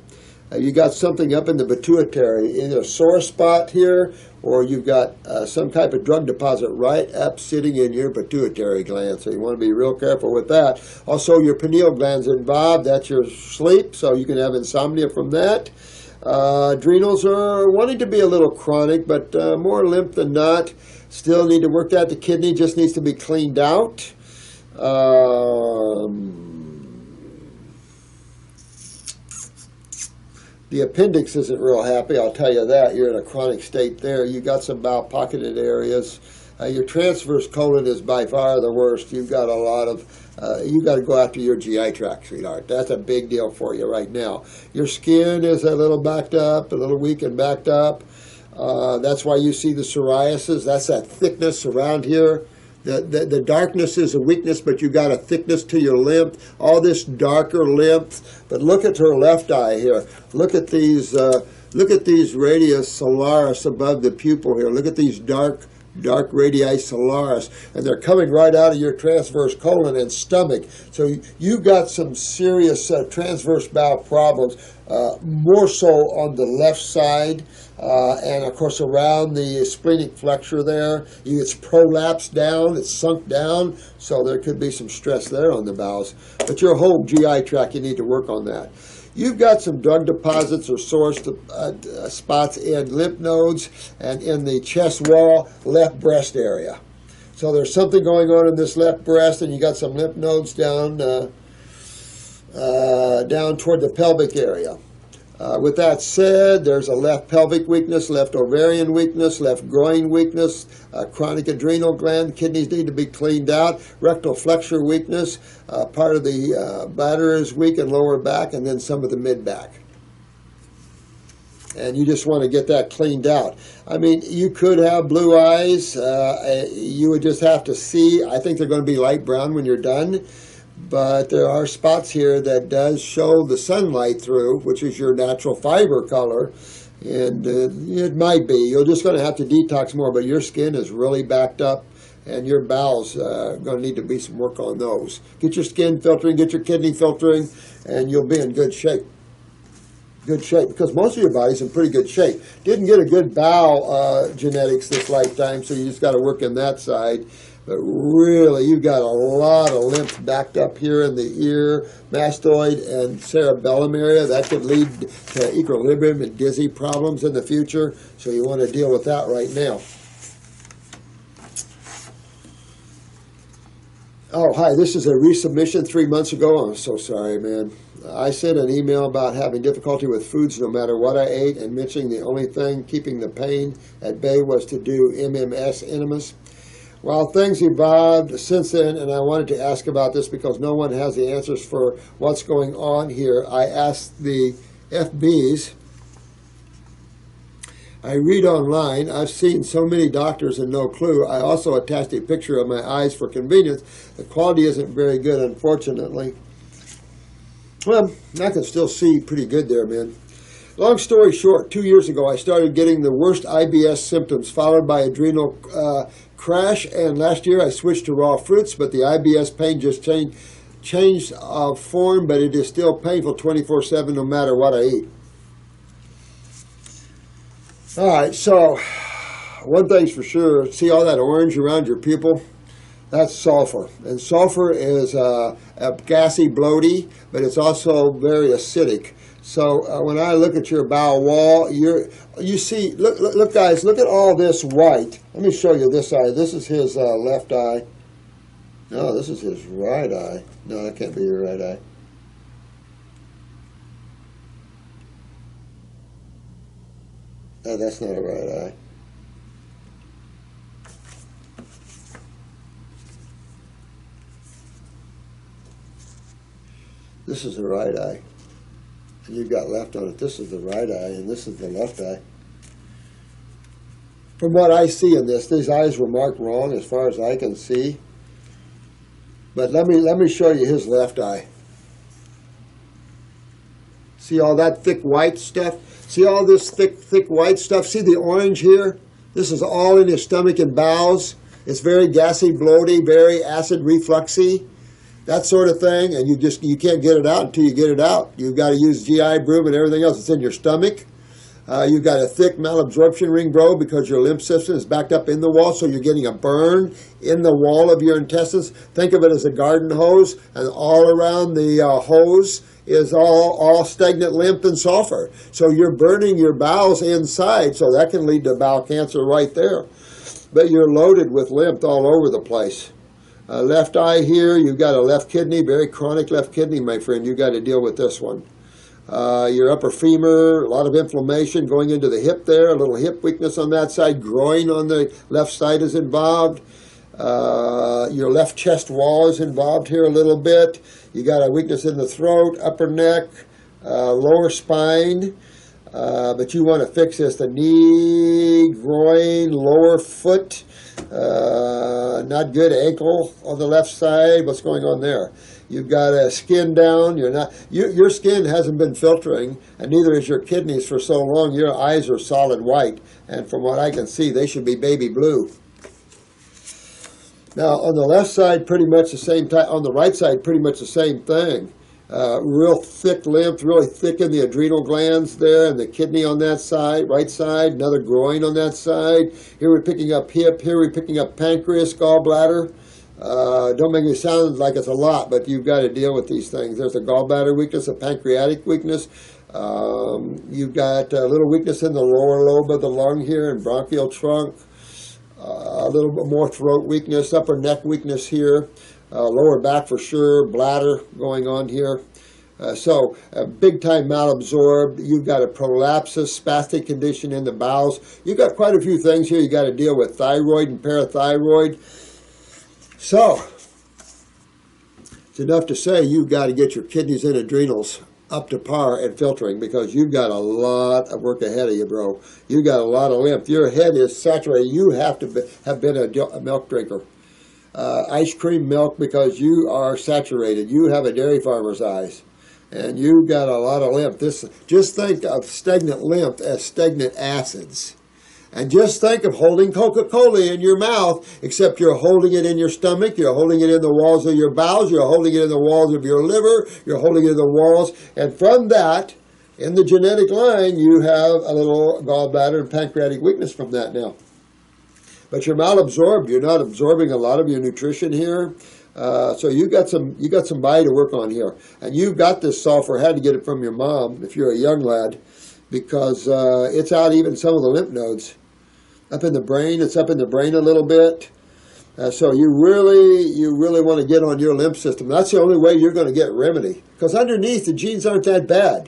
You got something up in the pituitary, either a sore spot here, or you've got some type of drug deposit right up sitting in your pituitary gland. So you want to be real careful with that. Also, your pineal gland's involved. That's your sleep, so you can have insomnia from that. Adrenals are wanting to be a little chronic, but more lymph than not. Still need to work that. The kidney just needs to be cleaned out. The appendix isn't real happy, I'll tell you that. You're in a chronic state there. You got some bowel pocketed areas. Your transverse colon is by far the worst. You've got a lot of, you got to go after your GI tract, sweetheart. That's a big deal for you right now. Your skin is a little backed up, a little weak and backed up. That's why you see the psoriasis. That's that thickness around here. The darkness is a weakness, but you got a thickness to your lymph. All this darker lymph. But look at her left eye here. Look at these radius solaris above the pupil here. Look at these dark radii solaris, and they're coming right out of your transverse colon and stomach. So you've got some serious transverse bowel problems, more so on the left side, and of course around the splenic flexure there. It's prolapsed down, it's sunk down, so there could be some stress there on the bowels. But your whole GI tract, you need to work on that. You've got some drug deposits or sore spots in lymph nodes and in the chest wall, left breast area. So there's something going on in this left breast, and you got some lymph nodes down toward the pelvic area. With that said, there's a left pelvic weakness, left ovarian weakness, left groin weakness, chronic adrenal gland, kidneys need to be cleaned out, rectal flexure weakness, part of the bladder is weak and lower back, and then some of the mid-back. And you just want to get that cleaned out. I mean, you could have blue eyes. You would just have to see. I think they're going to be light brown when you're done. But there are spots here that does show the sunlight through, which is your natural fiber color. And it might be. You're just going to have to detox more, but your skin is really backed up, and your bowels are going to need to be some work on those. Get your skin filtering, get your kidney filtering, and you'll be in good shape. Good shape, because most of your body's in pretty good shape. Didn't get a good bowel genetics this lifetime, so you just got to work in that side. But really, you've got a lot of lymph backed up here in the ear, mastoid, and cerebellum area. That could lead to equilibrium and dizzy problems in the future, so you want to deal with that right now. Oh, hi, this is a resubmission 3 months ago. I'm so sorry, man. I sent an email about having difficulty with foods no matter what I ate, and mentioning the only thing keeping the pain at bay was to do MMS enemas. Well, things evolved since then, and I wanted to ask about this because no one has the answers for what's going on here. I asked the FBs. I read online. I've seen so many doctors and no clue. I also attached a picture of my eyes for convenience. The quality isn't very good, unfortunately. Well, I can still see pretty good there, man. Long story short, 2 years ago, I started getting the worst IBS symptoms, followed by adrenal crash, and last year I switched to raw fruits, but the IBS pain just changed of form, but it is still painful 24/7 no matter what I eat. All right, so one thing's for sure, see all that orange around your pupil? That's sulfur. And sulfur is a gassy, bloaty, but it's also very acidic. So when I look at your bowel wall, you see, look guys, look at all this white. Let me show you this eye. This is his left eye. No, this is his right eye. No, that can't be your right eye. No, that's not a right eye. This is the right eye. And you've got left on it. This is the right eye, and this is the left eye. From what I see in this, these eyes were marked wrong as far as I can see. But let me show you his left eye. See all that thick white stuff? See all this thick white stuff? See the orange here? This is all in his stomach and bowels. It's very gassy, bloaty, very acid refluxy. That sort of thing, and you can't get it out until you get it out. You've got to use GI broom and everything else. It's in your stomach. You've got a thick malabsorption ring, bro, because your lymph system is backed up in the wall, so you're getting a burn in the wall of your intestines. Think of it as a garden hose, and all around the hose is all stagnant lymph and sulfur. So you're burning your bowels inside, so that can lead to bowel cancer right there. But you're loaded with lymph all over the place. Left eye here, you've got a left kidney, very chronic left kidney, my friend. You've got to deal with this one. Your upper femur, a lot of inflammation going into the hip there, a little hip weakness on that side. Groin on the left side is involved. Your left chest wall is involved here a little bit. You got a weakness in the throat, upper neck, lower spine. But you want to fix this, the knee, groin, lower foot. Not good, ankle on the left side. What's going on there? You've got a skin down. Your skin hasn't been filtering, and neither is your kidneys for so long. Your eyes are solid white, and from what I can see, they should be baby blue. Now, on the left side, pretty much the same time. On the right side, pretty much the same thing. Real thick lymph, really thick in the adrenal glands there, and the kidney on that side, right side, another groin on that side. Here we're picking up hip, here we're picking up pancreas, gallbladder. Don't make me sound like it's a lot, but you've got to deal with these things. There's a gallbladder weakness, a pancreatic weakness. You've got a little weakness in the lower lobe of the lung here and bronchial trunk. A little bit more throat weakness, upper neck weakness here. Lower back for sure, bladder going on here. So big time malabsorbed. You've got a prolapsus, spastic condition in the bowels. You've got quite a few things here you got to deal with, thyroid and parathyroid. So it's enough to say you've got to get your kidneys and adrenals up to par and filtering, because you've got a lot of work ahead of you, bro. You've got a lot of lymph. Your head is saturated. You have to have been a milk drinker. Ice cream milk, because you are saturated. You have a dairy farmer's eyes, and you've got a lot of lymph. Just think of stagnant lymph as stagnant acids, and just think of holding Coca-Cola in your mouth, except you're holding it in your stomach, you're holding it in the walls of your bowels, you're holding it in the walls of your liver, you're holding it in the walls, and from that, in the genetic line, you have a little gallbladder and pancreatic weakness from that now. But you're malabsorbed. You're not absorbing a lot of your nutrition here. So you got some body to work on here. And you've got this sulfur. Had to get it from your mom if you're a young lad, because it's out even some of the lymph nodes. Up in the brain, it's up in the brain a little bit. So you really want to get on your lymph system. That's the only way you're going to get remedy. Because underneath, the genes aren't that bad.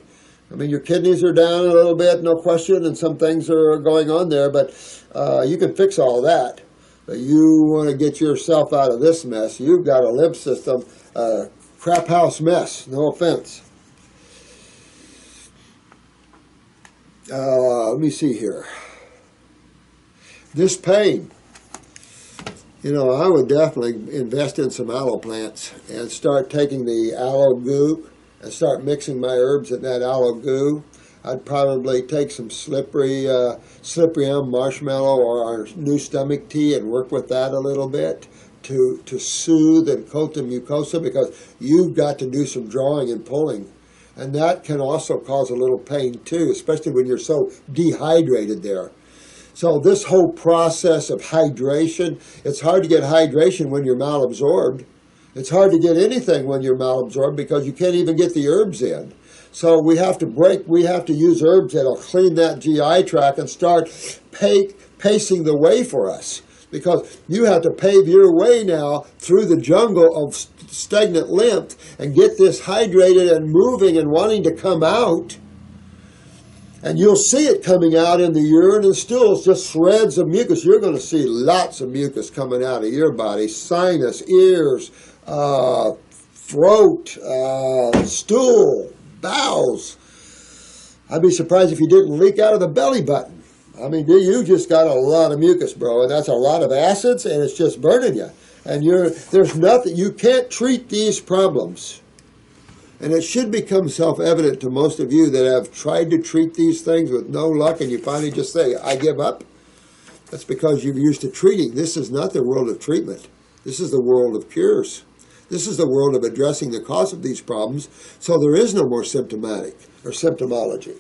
I mean, your kidneys are down a little bit, no question, and some things are going on there, but you can fix all that. But you want to get yourself out of this mess. You've got a lymph system, crap house mess, no offense. Let me see here. This pain, I would definitely invest in some aloe plants and start taking the aloe goo and start mixing my herbs in that aloe goo. I'd probably take some slippery elm marshmallow or our new stomach tea and work with that a little bit to soothe and coat the mucosa, because you've got to do some drawing and pulling. And that can also cause a little pain too, especially when you're so dehydrated there. So this whole process of hydration, it's hard to get hydration when you're malabsorbed. It's hard to get anything when you're malabsorbed because you can't even get the herbs in. So we have to use herbs that'll clean that GI tract and start pacing the way for us. Because you have to pave your way now through the jungle of stagnant lymph and get this hydrated and moving and wanting to come out. And you'll see it coming out in the urine and stools, just threads of mucus. You're going to see lots of mucus coming out of your body, sinus, ears, throat, stool, bowels. I'd be surprised if you didn't leak out of the belly button. I mean, you just got a lot of mucus, bro, and that's a lot of acids, and it's just burning you. And there's nothing, you can't treat these problems. And it should become self-evident to most of you that have tried to treat these things with no luck, and you finally just say, I give up. That's because you're used to treating. This is not the world of treatment. This is the world of cures. This is the world of addressing the cause of these problems, so there is no more symptomatic or symptomology.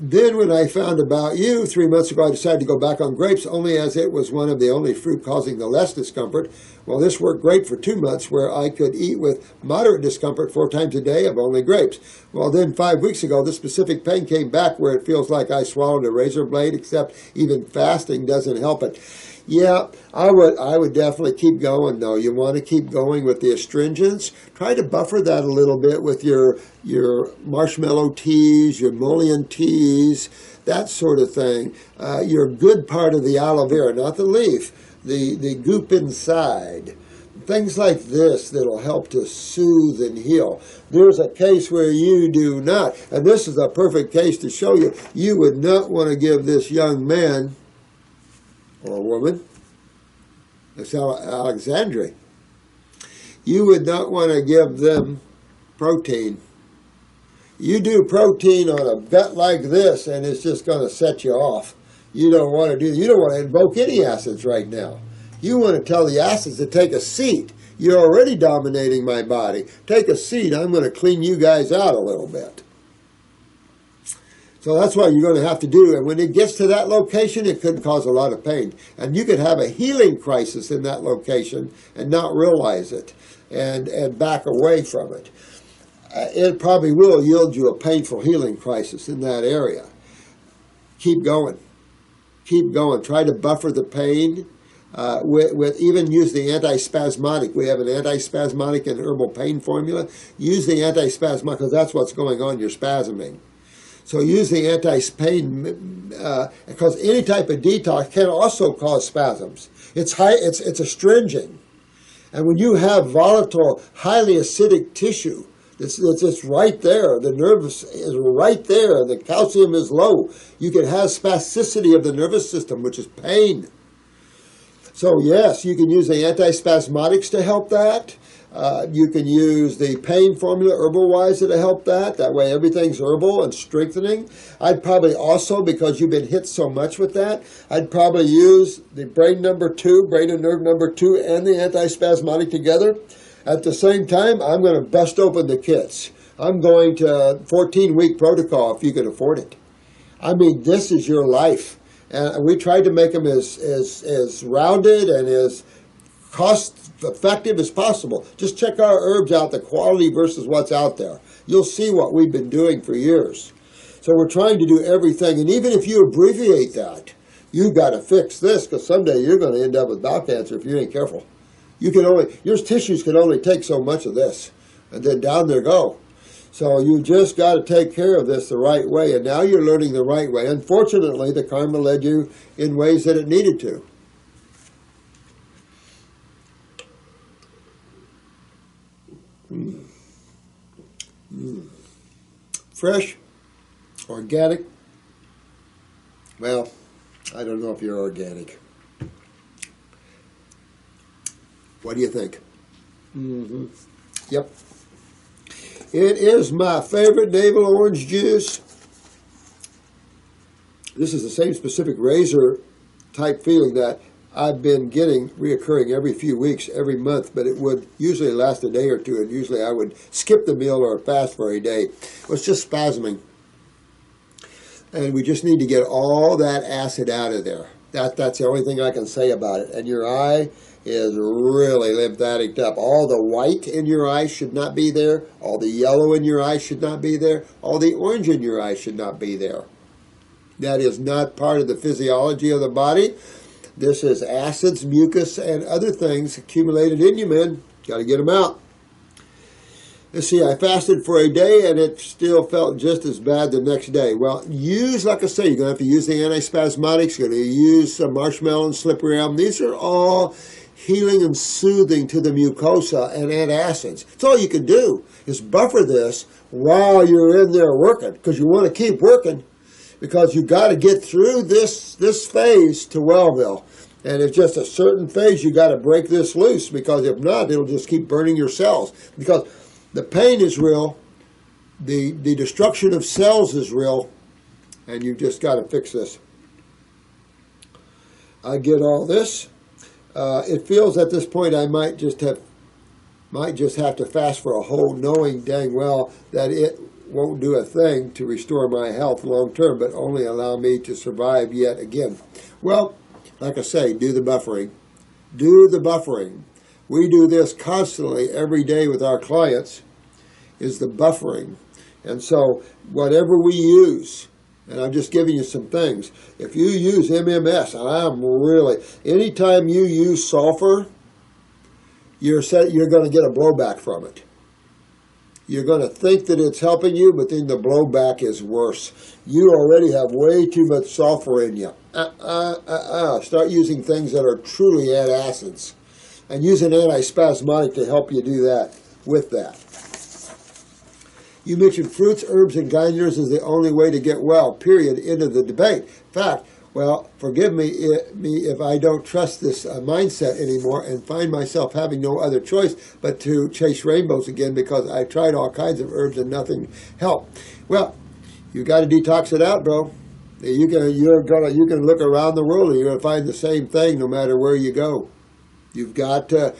Then when I found about you 3 months ago, I decided to go back on grapes only as it was one of the only fruit causing the less discomfort. Well, this worked great for 2 months where I could eat with moderate discomfort 4 times a day of only grapes. Well, then 5 weeks ago, the specific pain came back where it feels like I swallowed a razor blade, except even fasting doesn't help it. Yeah, I would definitely keep going, though. You want to keep going with the astringents. Try to buffer that a little bit with your marshmallow teas, your mullein teas, that sort of thing. Your good part of the aloe vera, not the leaf, the goop inside. Things like this that'll help to soothe and heal. There's a case where you do not, and this is a perfect case to show you, you would not want to give this young man or woman, it's Alexandre, you would not want to give them protein. You do protein on a gut like this and it's just going to set you off. You don't want to do, you don't want to invoke any acids right now. You want to tell the acids to take a seat. You're already dominating my body. Take a seat. I'm going to clean you guys out a little bit. So that's what you're going to have to do. And when it gets to that location, it could cause a lot of pain. And you could have a healing crisis in that location and not realize it and back away from it. It probably will yield you a painful healing crisis in that area. Keep going. Keep going. Try to buffer the pain. With even use the antispasmodic. We have an antispasmodic and herbal pain formula. Use the antispasmodic because that's what's going on. You're spasming. So use the anti-pain because any type of detox can also cause spasms. It's astringent, and when you have volatile, highly acidic tissue, it's right there. The nervous is right there. The calcium is low. You can have spasticity of the nervous system, which is pain. So yes, you can use the antispasmodics to help that. You can use the pain formula herbal-wise to help that. That way everything's herbal and strengthening. I'd probably also, because you've been hit so much with that, I'd probably use the brain and nerve number 2 and the antispasmodic together. At the same time, I'm going to bust open the kits. I'm going to 14-week protocol if you can afford it. I mean, this is your life. And we tried to make them as rounded and as cost-effective as possible. Just check our herbs out, the quality versus what's out there. You'll see what we've been doing for years. So we're trying to do everything. And even if you abbreviate that, you've got to fix this because someday you're going to end up with bowel cancer if you ain't careful. Your tissues can only take so much of this. And then down they go. So you just got to take care of this the right way. And now you're learning the right way. Unfortunately, the karma led you in ways that it needed to. Fresh, organic. Well, I don't know if you're organic. What do you think? Yep. It is my favorite navel orange juice. This is the same specific razor type feeling that I've been getting reoccurring every few weeks, every month, but it would usually last a day or two, and usually I would skip the meal or fast for a day. It was just spasming. And we just need to get all that acid out of there. That's the only thing I can say about it. And your eye is really lymphatic up. All the white in your eye should not be there. All the yellow in your eye should not be there. All the orange in your eye should not be there. That is not part of the physiology of the body. This is acids, mucus, and other things accumulated in you, man. Got to get them out. Let's see, I fasted for a day and it still felt just as bad the next day. Well, like I say, you're going to have to use the antispasmodics. You're going to use some marshmallow and slippery elm. These are all healing and soothing to the mucosa and antacids. That's all you can do is buffer this while you're in there working, because you want to keep working, because you got to get through this phase to Wellville. And it's just a certain phase you got to break this loose, because if not, it'll just keep burning your cells. Because the pain is real, the destruction of cells is real, and you've just got to fix this. I get all this. It feels at this point I might just have to fast for a whole, knowing dang well that it won't do a thing to restore my health long term, but only allow me to survive yet again. Well, like I say, do the buffering. Do the buffering. We do this constantly every day with our clients, is the buffering. And so whatever we use, and I'm just giving you some things, if you use MMS, anytime you use sulfur, you're going to get a blowback from it. You're going to think that it's helping you, but then the blowback is worse. You already have way too much sulfur in you. Start using things that are truly antacids. And use an antispasmodic to help you do that with that. You mentioned fruits, herbs, and grinders is the only way to get well, period, end of the debate. In fact, well, forgive me if I don't trust this mindset anymore and find myself having no other choice but to chase rainbows again, because I tried all kinds of herbs and nothing helped. Well, you got to detox it out, bro. You can look around the world and you're going to find the same thing no matter where you go. You got to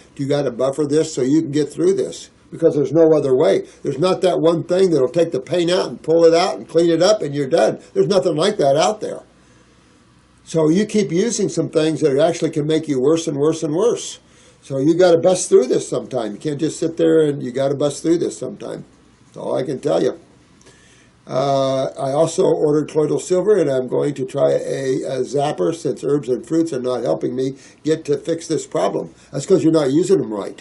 buffer this so you can get through this, because there's no other way. There's not that one thing that'll take the pain out and pull it out and clean it up and you're done. There's nothing like that out there. So you keep using some things that actually can make you worse and worse and worse. So you got to bust through this sometime. You can't just sit there, and you got to bust through this sometime. That's all I can tell you. I also ordered colloidal silver, and I'm going to try a zapper, since herbs and fruits are not helping me get to fix this problem. That's because you're not using them right.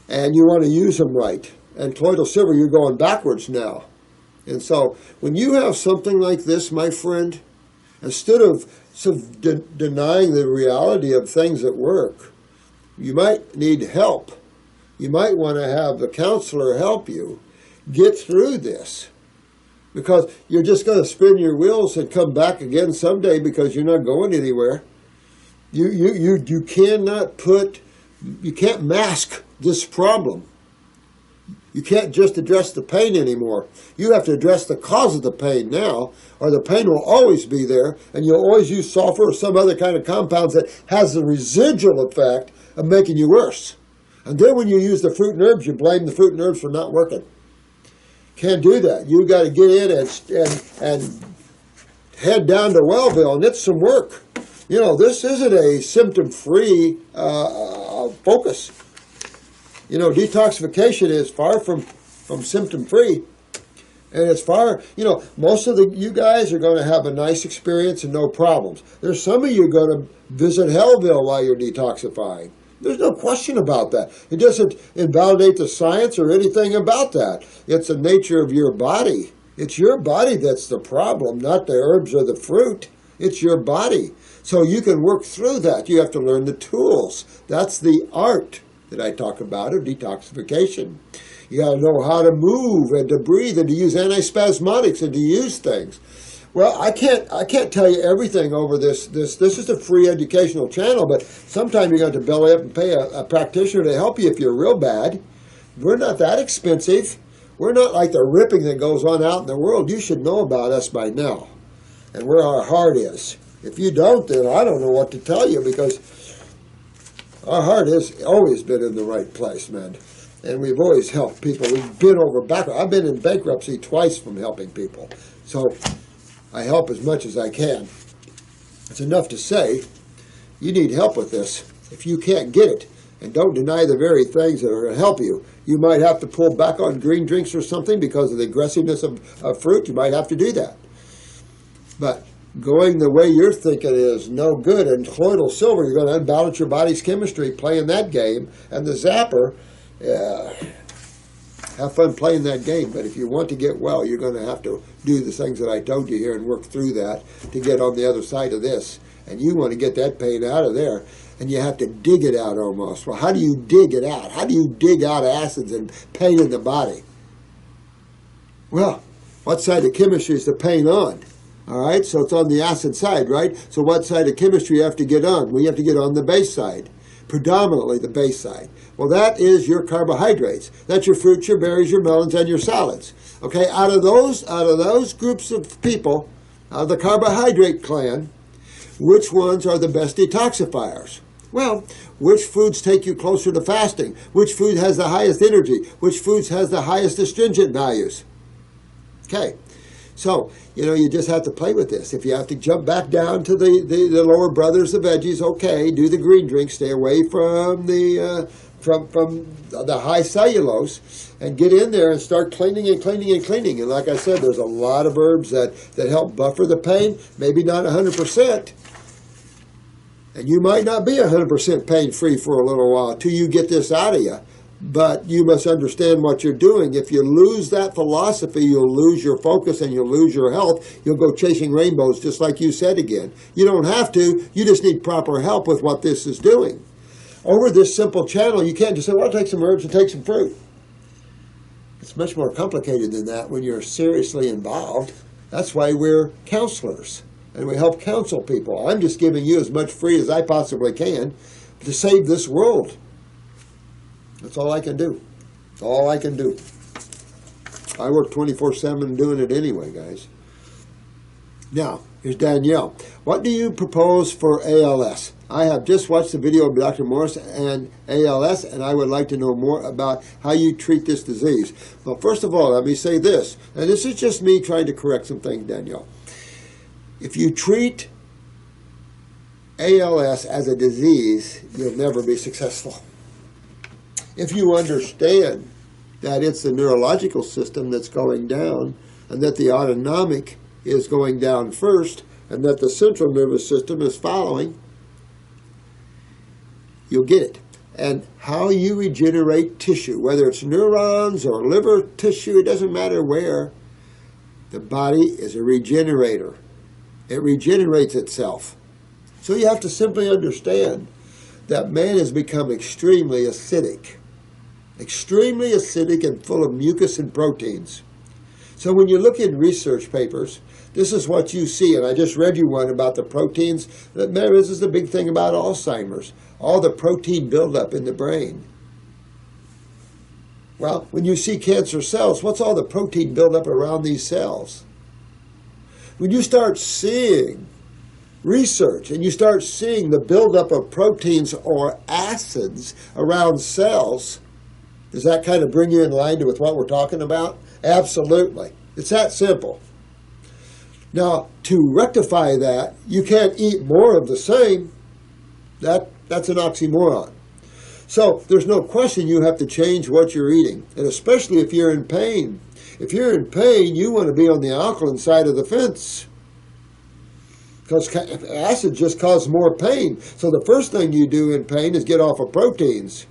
And you want to use them right. And colloidal silver, you're going backwards now. And so when you have something like this, my friend, instead of denying the reality of things at work, you might need help. You might want to have the counselor help you get through this, because you're just going to spin your wheels and come back again someday, because you're not going anywhere. You can't mask this problem. You can't just address the pain anymore. You have to address the cause of the pain now, or the pain will always be there, and you'll always use sulfur or some other kind of compounds that has the residual effect of making you worse. And then when you use the fruit and herbs, you blame the fruit and herbs for not working. Can't do that. You got to get in and head down to Wellville, and it's some work. You know, this isn't a symptom-free focus. You know, detoxification is far from symptom-free. And it's far, most of you guys are going to have a nice experience and no problems. There's some of you going to visit Hellville while you're detoxifying. There's no question about that. It doesn't invalidate the science or anything about that. It's the nature of your body. It's your body that's the problem, not the herbs or the fruit. It's your body. So you can work through that. You have to learn the tools. That's the art that I talk about of detoxification. You got to know how to move and to breathe and to use antispasmodics and to use things. Well, I can't tell you everything over this. This is a free educational channel, but sometime you're going to belly up and pay a practitioner to help you if you're real bad. We're not that expensive. We're not like the ripping that goes on out in the world. You should know about us by now and where our heart is. If you don't, then I don't know what to tell you, because our heart has always been in the right place, man. And we've always helped people. We've been over backwards. I've been in bankruptcy twice from helping people. So I help as much as I can. It's enough to say, you need help with this. If you can't get it, and don't deny the very things that are going to help you, you might have to pull back on green drinks or something because of the aggressiveness of fruit. You might have to do that. But going the way you're thinking is no good. And colloidal silver, you're going to unbalance your body's chemistry playing that game. And the zapper, have fun playing that game. But if you want to get well, you're going to have to do the things that I told you here and work through that to get on the other side of this. And you want to get that pain out of there. And you have to dig it out almost. Well, how do you dig it out? How do you dig out acids and pain in the body? Well, what side of chemistry is the pain on? All right, so it's on the acid side, right? So what side of chemistry you have to get on? Well, you have to get on the base side, predominantly the base side. Well, that is your carbohydrates. That's your fruits, your berries, your melons, and your salads. Okay, out of those groups of people, out of the carbohydrate clan, which ones are the best detoxifiers? Well, which foods take you closer to fasting? Which food has the highest energy? Which foods has the highest astringent values? Okay. So, you just have to play with this. If you have to jump back down to the lower brothers, the veggies, okay, do the green drink, stay away from the high cellulose, and get in there and start cleaning and cleaning and cleaning. And like I said, there's a lot of herbs that help buffer the pain, maybe not 100%. And you might not be 100% pain-free for a little while till you get this out of you. But you must understand what you're doing. If you lose that philosophy, you'll lose your focus and you'll lose your health. You'll go chasing rainbows, just like you said again. You don't have to. You just need proper help with what this is doing. Over this simple channel, you can't just say, well, I'll take some herbs and take some fruit. It's much more complicated than that when you're seriously involved. That's why we're counselors, and we help counsel people. I'm just giving you as much free as I possibly can to save this world. That's all I can do. That's all I can do. I work 24/7 doing it anyway, guys. Now, here's Danielle. What do you propose for ALS? I have just watched the video of Dr. Morse and ALS, and I would like to know more about how you treat this disease. Well, first of all, let me say this, and this is just me trying to correct some things, Danielle. If you treat ALS as a disease, you'll never be successful. If you understand that it's the neurological system that's going down, and that the autonomic is going down first, and that the central nervous system is following, you'll get it. And how you regenerate tissue, whether it's neurons or liver tissue, it doesn't matter where, the body is a regenerator. It regenerates itself. So you have to simply understand that man has become extremely acidic and full of mucus and proteins. So when you look in research papers, this is what you see, and I just read you one about the proteins. This is the big thing about Alzheimer's, all the protein buildup in the brain. Well, when you see cancer cells, what's all the protein buildup around these cells? When you start seeing research and you start seeing the buildup of proteins or acids around cells, does that kind of bring you in line with what we're talking about? Absolutely. It's that simple. Now, to rectify that, you can't eat more of the same. That's an oxymoron. So there's no question you have to change what you're eating, and especially if you're in pain. If you're in pain, you want to be on the alkaline side of the fence, because acid just causes more pain. So the first thing you do in pain is get off of proteins.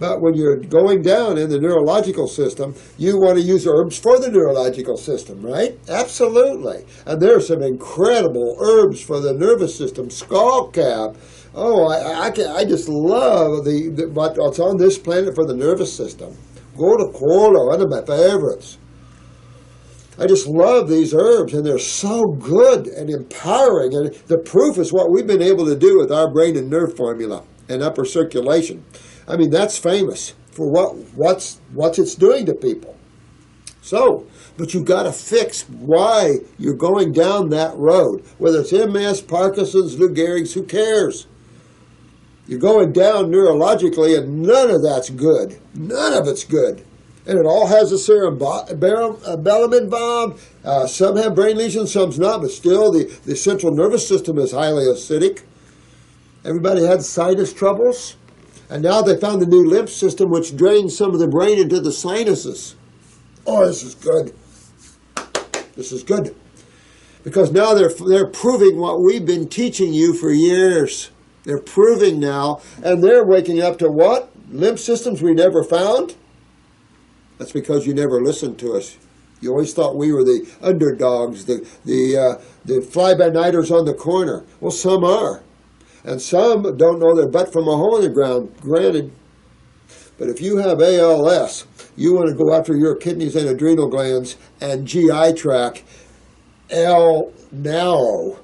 But when you're going down in the neurological system, you want to use herbs for the neurological system, right? Absolutely. And there are some incredible herbs for the nervous system. Skullcap. Oh, I just love what's on this planet for the nervous system. Gotu, one of my favorites. I just love these herbs, and they're so good and empowering. And the proof is what we've been able to do with our brain and nerve formula and upper circulation. I mean, that's famous for what's it's doing to people. So, but you've got to fix why you're going down that road. Whether it's MS, Parkinson's, Lou Gehrig's, who cares? You're going down neurologically, and none of that's good. None of it's good. And it all has a cerebellum involved. Some have brain lesions, some's not, but still the central nervous system is highly acidic. Everybody had sinus troubles. And now they found the new lymph system, which drains some of the brain into the sinuses. Oh, this is good. This is good. Because now they're proving what we've been teaching you for years. They're proving now, and they're waking up to what? Lymph systems we never found? That's because you never listened to us. You always thought we were the underdogs, the fly-by-nighters on the corner. Well, some are. And some don't know their butt from a hole in the ground, granted. But if you have ALS, you want to go after your kidneys and adrenal glands and GI tract, narrow.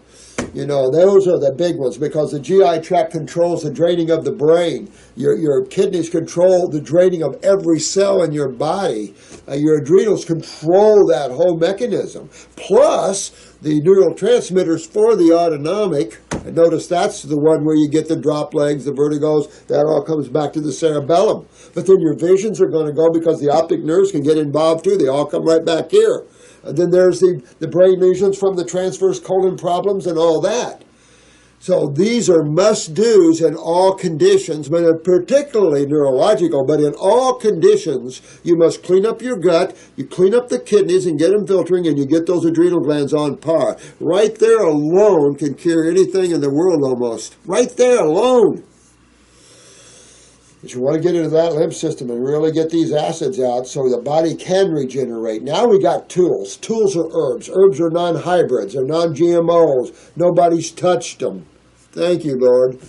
You know, those are the big ones because the GI tract controls the draining of the brain. Your kidneys control the draining of every cell in your body. Your adrenals control that whole mechanism. Plus, the neurotransmitters for the autonomic, and notice that's the one where you get the drop legs, the vertigos, that all comes back to the cerebellum. But then your visions are going to go because the optic nerves can get involved too. They all come right back here. And then there's the brain lesions from the transverse colon problems and all that. So these are must-dos in all conditions, but particularly neurological. But in all conditions, you must clean up your gut, you clean up the kidneys and get them filtering, and you get those adrenal glands on par. Right there alone can cure anything in the world almost. Right there alone. But you want to get into that lymph system and really get these acids out so the body can regenerate. Now we got tools. Tools are herbs. Herbs are non-hybrids. They're non-GMOs. Nobody's touched them. Thank you, Lord.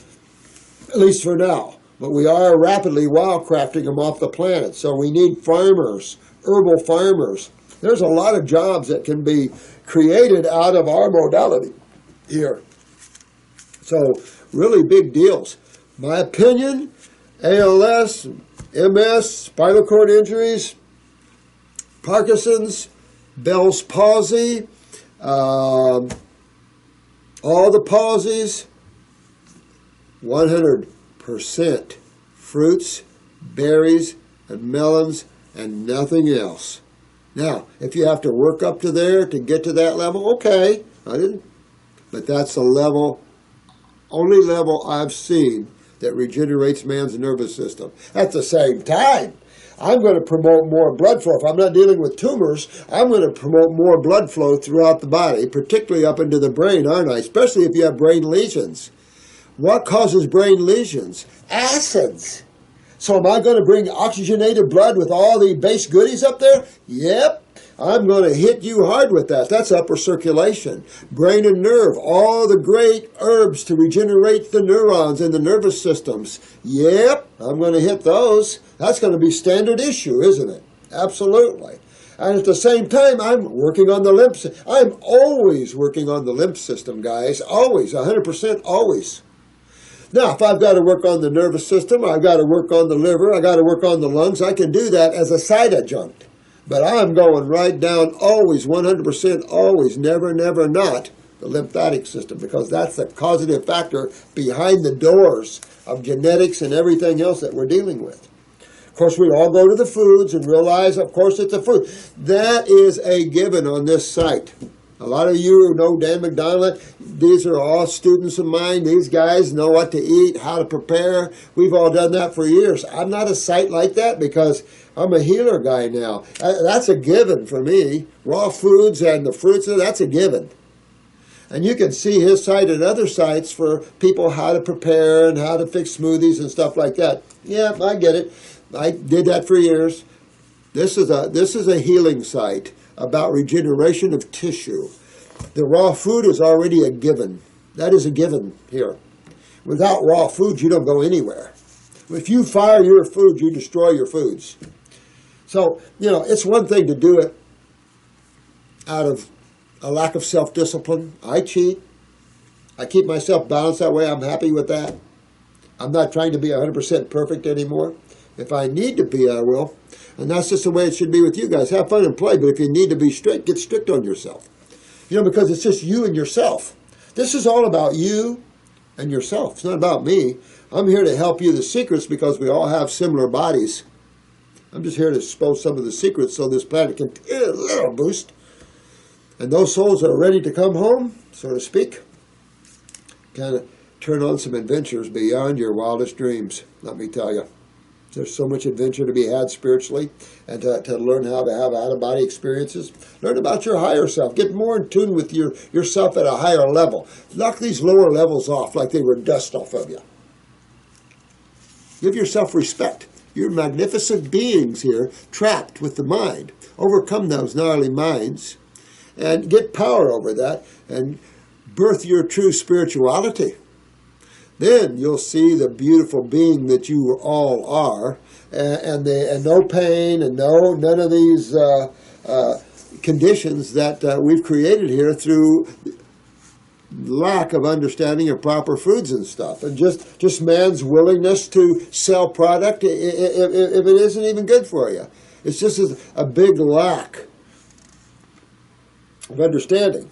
At least for now. But we are rapidly wildcrafting them off the planet. So we need farmers, herbal farmers. There's a lot of jobs that can be created out of our modality here. So really big deals. My opinion, ALS, MS, spinal cord injuries, Parkinson's, Bell's palsy, all the palsies, 100% fruits, berries, and melons, and nothing else. Now, if you have to work up to there to get to that level, okay, I didn't. But that's the level, only level I've seen that regenerates man's nervous system. At the same time, I'm going to promote more blood flow. If I'm not dealing with tumors, I'm going to promote more blood flow throughout the body, particularly up into the brain, aren't I? Especially if you have brain lesions. What causes brain lesions? Acids. So am I going to bring oxygenated blood with all the base goodies up there? Yep. I'm going to hit you hard with that. That's upper circulation. Brain and nerve, all the great herbs to regenerate the neurons in the nervous systems. Yep, I'm going to hit those. That's going to be standard issue, isn't it? Absolutely. And at the same time, I'm working on the lymph system. I'm always working on the lymph system, guys. Always, 100% always. Now, if I've got to work on the nervous system, I've got to work on the liver, I've got to work on the lungs, I can do that as a side adjunct. But I'm going right down always, 100%, always, never, never not, the lymphatic system, because that's the causative factor behind the doors of genetics and everything else that we're dealing with. Of course, we all go to the foods and realize, of course, it's a food. That is a given on this site. A lot of you who know Dan McDonald, these are all students of mine. These guys know what to eat, how to prepare. We've all done that for years. I'm not a site like that because I'm a healer guy now. That's a given for me. Raw foods and the fruits, that's a given. And you can see his site and other sites for people how to prepare and how to fix smoothies and stuff like that. Yeah, I get it. I did that for years. This is a healing site about regeneration of tissue. The raw food is already a given. That is a given here. Without raw food, you don't go anywhere. If you fire your food, you destroy your foods. So, it's one thing to do it out of a lack of self-discipline. I cheat. I keep myself balanced that way. I'm happy with that. I'm not trying to be 100% perfect anymore. If I need to be, I will. And that's just the way it should be with you guys. Have fun and play, but if you need to be strict, get strict on yourself. Because it's just you and yourself. This is all about you and yourself. It's not about me. I'm here to help you the secrets because we all have similar bodies. I'm just here to expose some of the secrets so this planet can get a little boost. And those souls are ready to come home, so to speak. Kind of turn on some adventures beyond your wildest dreams, let me tell you. There's so much adventure to be had spiritually, and to learn how to have out-of-body experiences. Learn about your higher self. Get more in tune with yourself at a higher level. Knock these lower levels off like they were dust off of you. Give yourself respect. You're magnificent beings here, trapped with the mind. Overcome those gnarly minds, and get power over that, and birth your true spirituality. Then you'll see the beautiful being that you all are, and no pain and none of these conditions that we've created here through lack of understanding of proper foods and stuff, and just man's willingness to sell product if it isn't even good for you. It's just a big lack of understanding.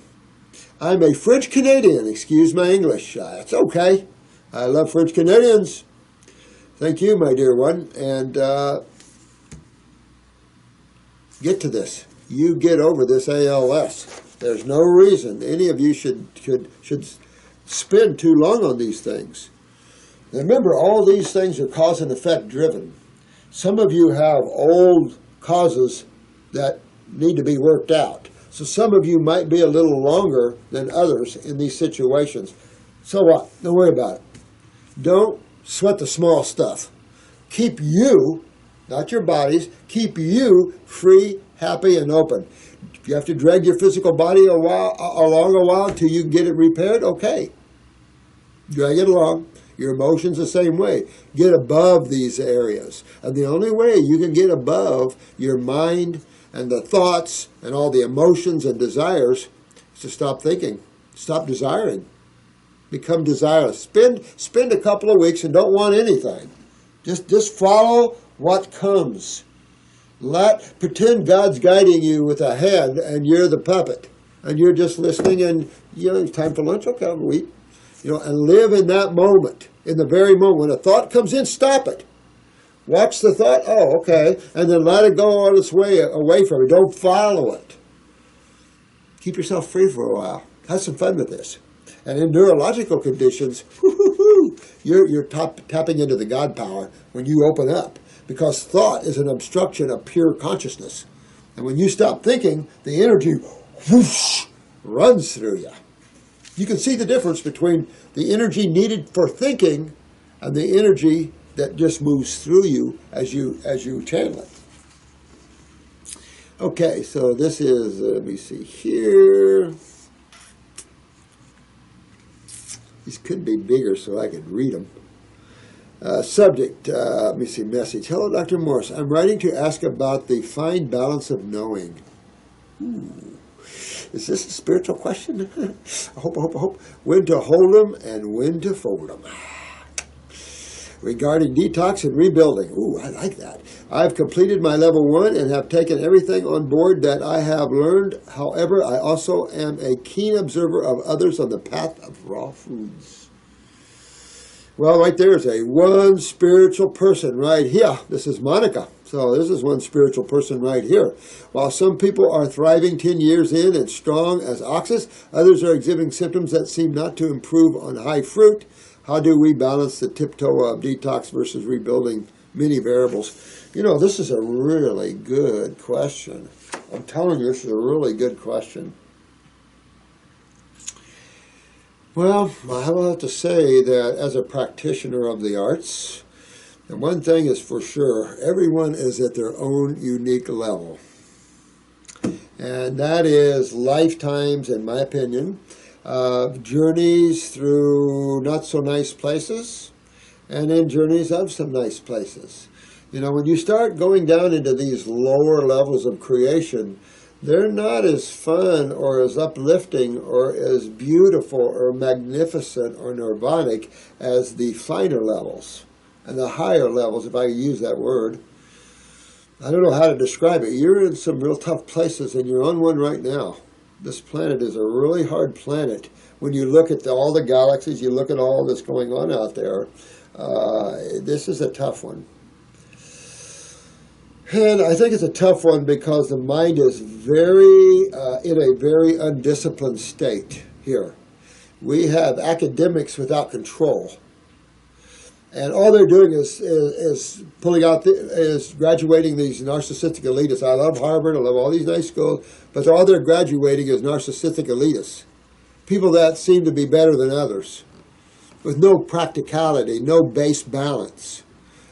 I'm a French Canadian, excuse my English. It's okay. I love French Canadians. Thank you, my dear one. And get to this. You get over this ALS. There's no reason any of you should spend too long on these things. Remember, all these things are cause and effect driven. Some of you have old causes that need to be worked out. So some of you might be a little longer than others in these situations. So what? Don't worry about it. Don't sweat the small stuff. Keep you, not your bodies, keep you free, happy, and open. If you have to drag your physical body along a while until you can get it repaired, okay. Drag it along. Your emotions the same way. Get above these areas. And the only way you can get above your mind and the thoughts and all the emotions and desires is to stop thinking. Stop desiring. Become desirous. Spend a couple of weeks and don't want anything. Just follow what comes. Pretend God's guiding you with a hand and you're the puppet. And you're just listening and, it's time for lunch, okay, I'll eat. And live in that moment. In the very moment. When a thought comes in, stop it. Watch the thought, oh, okay, and then let it go on its way away from it. Don't follow it. Keep yourself free for a while. Have some fun with this. And in neurological conditions, you're tapping into the God power when you open up. Because thought is an obstruction of pure consciousness. And when you stop thinking, the energy whoosh, runs through you. You can see the difference between the energy needed for thinking and the energy that just moves through you as you channel it. Okay, so this is, let me see here. These could be bigger so I could read them. Subject, let me see, message. Hello, Dr. Morse. I'm writing to ask about the fine balance of knowing. Ooh. Is this a spiritual question? I hope. When to hold them and when to fold them. Regarding detox and rebuilding. Ooh, I like that. I've completed my level 1 and have taken everything on board that I have learned. However, I also am a keen observer of others on the path of raw foods. Well, right there's one spiritual person right here. This is Monica. So this is one spiritual person right here. While some people are thriving 10 years in and strong as oxes, others are exhibiting symptoms that seem not to improve on high fruit. How do we balance the tiptoe of detox versus rebuilding many variables? This is a really good question. I'm telling you, this is a really good question. Well, I will have to say that as a practitioner of the arts, and one thing is for sure, everyone is at their own unique level. And that is lifetimes, in my opinion, of journeys through not so nice places, and then journeys of some nice places. When you start going down into these lower levels of creation, they're not as fun or as uplifting or as beautiful or magnificent or nirvanic as the finer levels and the higher levels, if I use that word. I don't know how to describe it. You're in some real tough places, and you're on one right now. This planet is a really hard planet. When you look at all the galaxies, you look at all that's going on out there, this is a tough one. And I think it's a tough one because the mind is very in a very undisciplined state here. We have academics without control. And all they're doing is pulling out, is graduating these narcissistic elitists. I love Harvard, I love all these nice schools, but all they're graduating is narcissistic elitists. People that seem to be better than others, with no practicality, no base balance.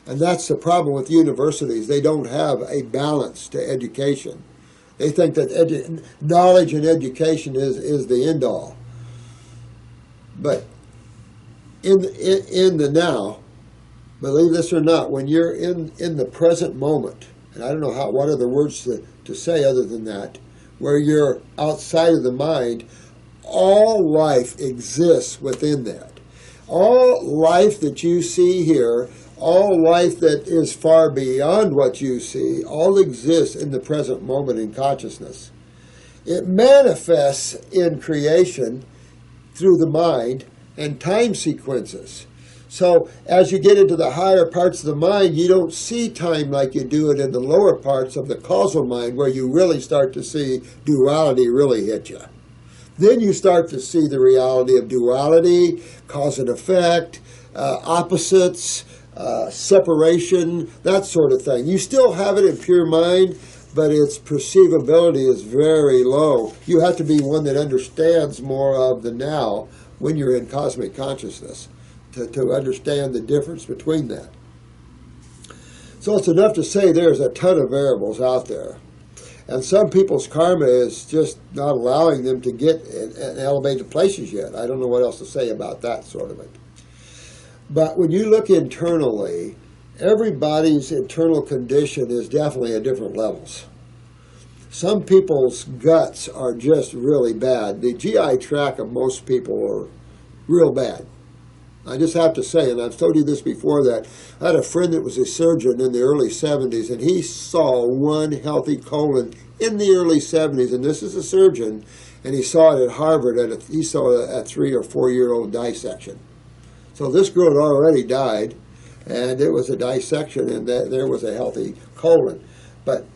And that's the problem with universities. They don't have a balance to education. They think that knowledge and education is the end all. But in the now, believe this or not, when you're in the present moment, and I don't know what other words to say other than that, where you're outside of the mind, all life exists within that. All life that you see here, all life that is far beyond what you see, all exists in the present moment in consciousness. It manifests in creation through the mind and time sequences. So as you get into the higher parts of the mind, you don't see time like you do it in the lower parts of the causal mind, where you really start to see duality really hit you. Then you start to see the reality of duality, cause and effect, opposites, separation, that sort of thing. You still have it in pure mind, but its perceivability is very low. You have to be one that understands more of the now when you're in cosmic consciousness to understand the difference between that. So it's enough to say there's a ton of variables out there. And some people's karma is just not allowing them to get in elevated places yet. I don't know what else to say about that sort of it. But when you look internally, everybody's internal condition is definitely at different levels. Some people's guts are just really bad. The GI tract of most people are real bad. I just have to say, and I've told you this before, that I had a friend that was a surgeon in the early 70s, and he saw one healthy colon in the early 70s, and this is a surgeon, and he saw it at Harvard, he saw a 3 or 4 year old dissection. So this girl had already died, and it was a dissection, and there was a healthy colon. But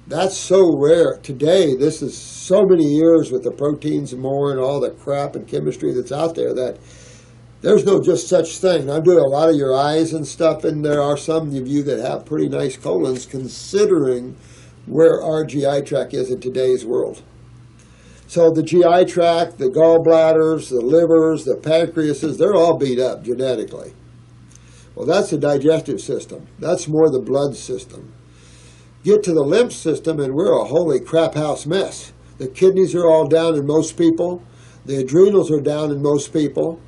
that's so rare. Today, this is so many years with the proteins and more and all the crap and chemistry that's out there that there's no just such thing. I'm doing a lot of your eyes and stuff, and there are some of you that have pretty nice colons considering where our GI tract is in today's world. So the GI tract, the gallbladders, the livers, the pancreases, they're all beat up genetically. Well, that's the digestive system. That's more the blood system. Get to the lymph system, and we're a holy crap house mess. The kidneys are all down in most people. The adrenals are down in most people.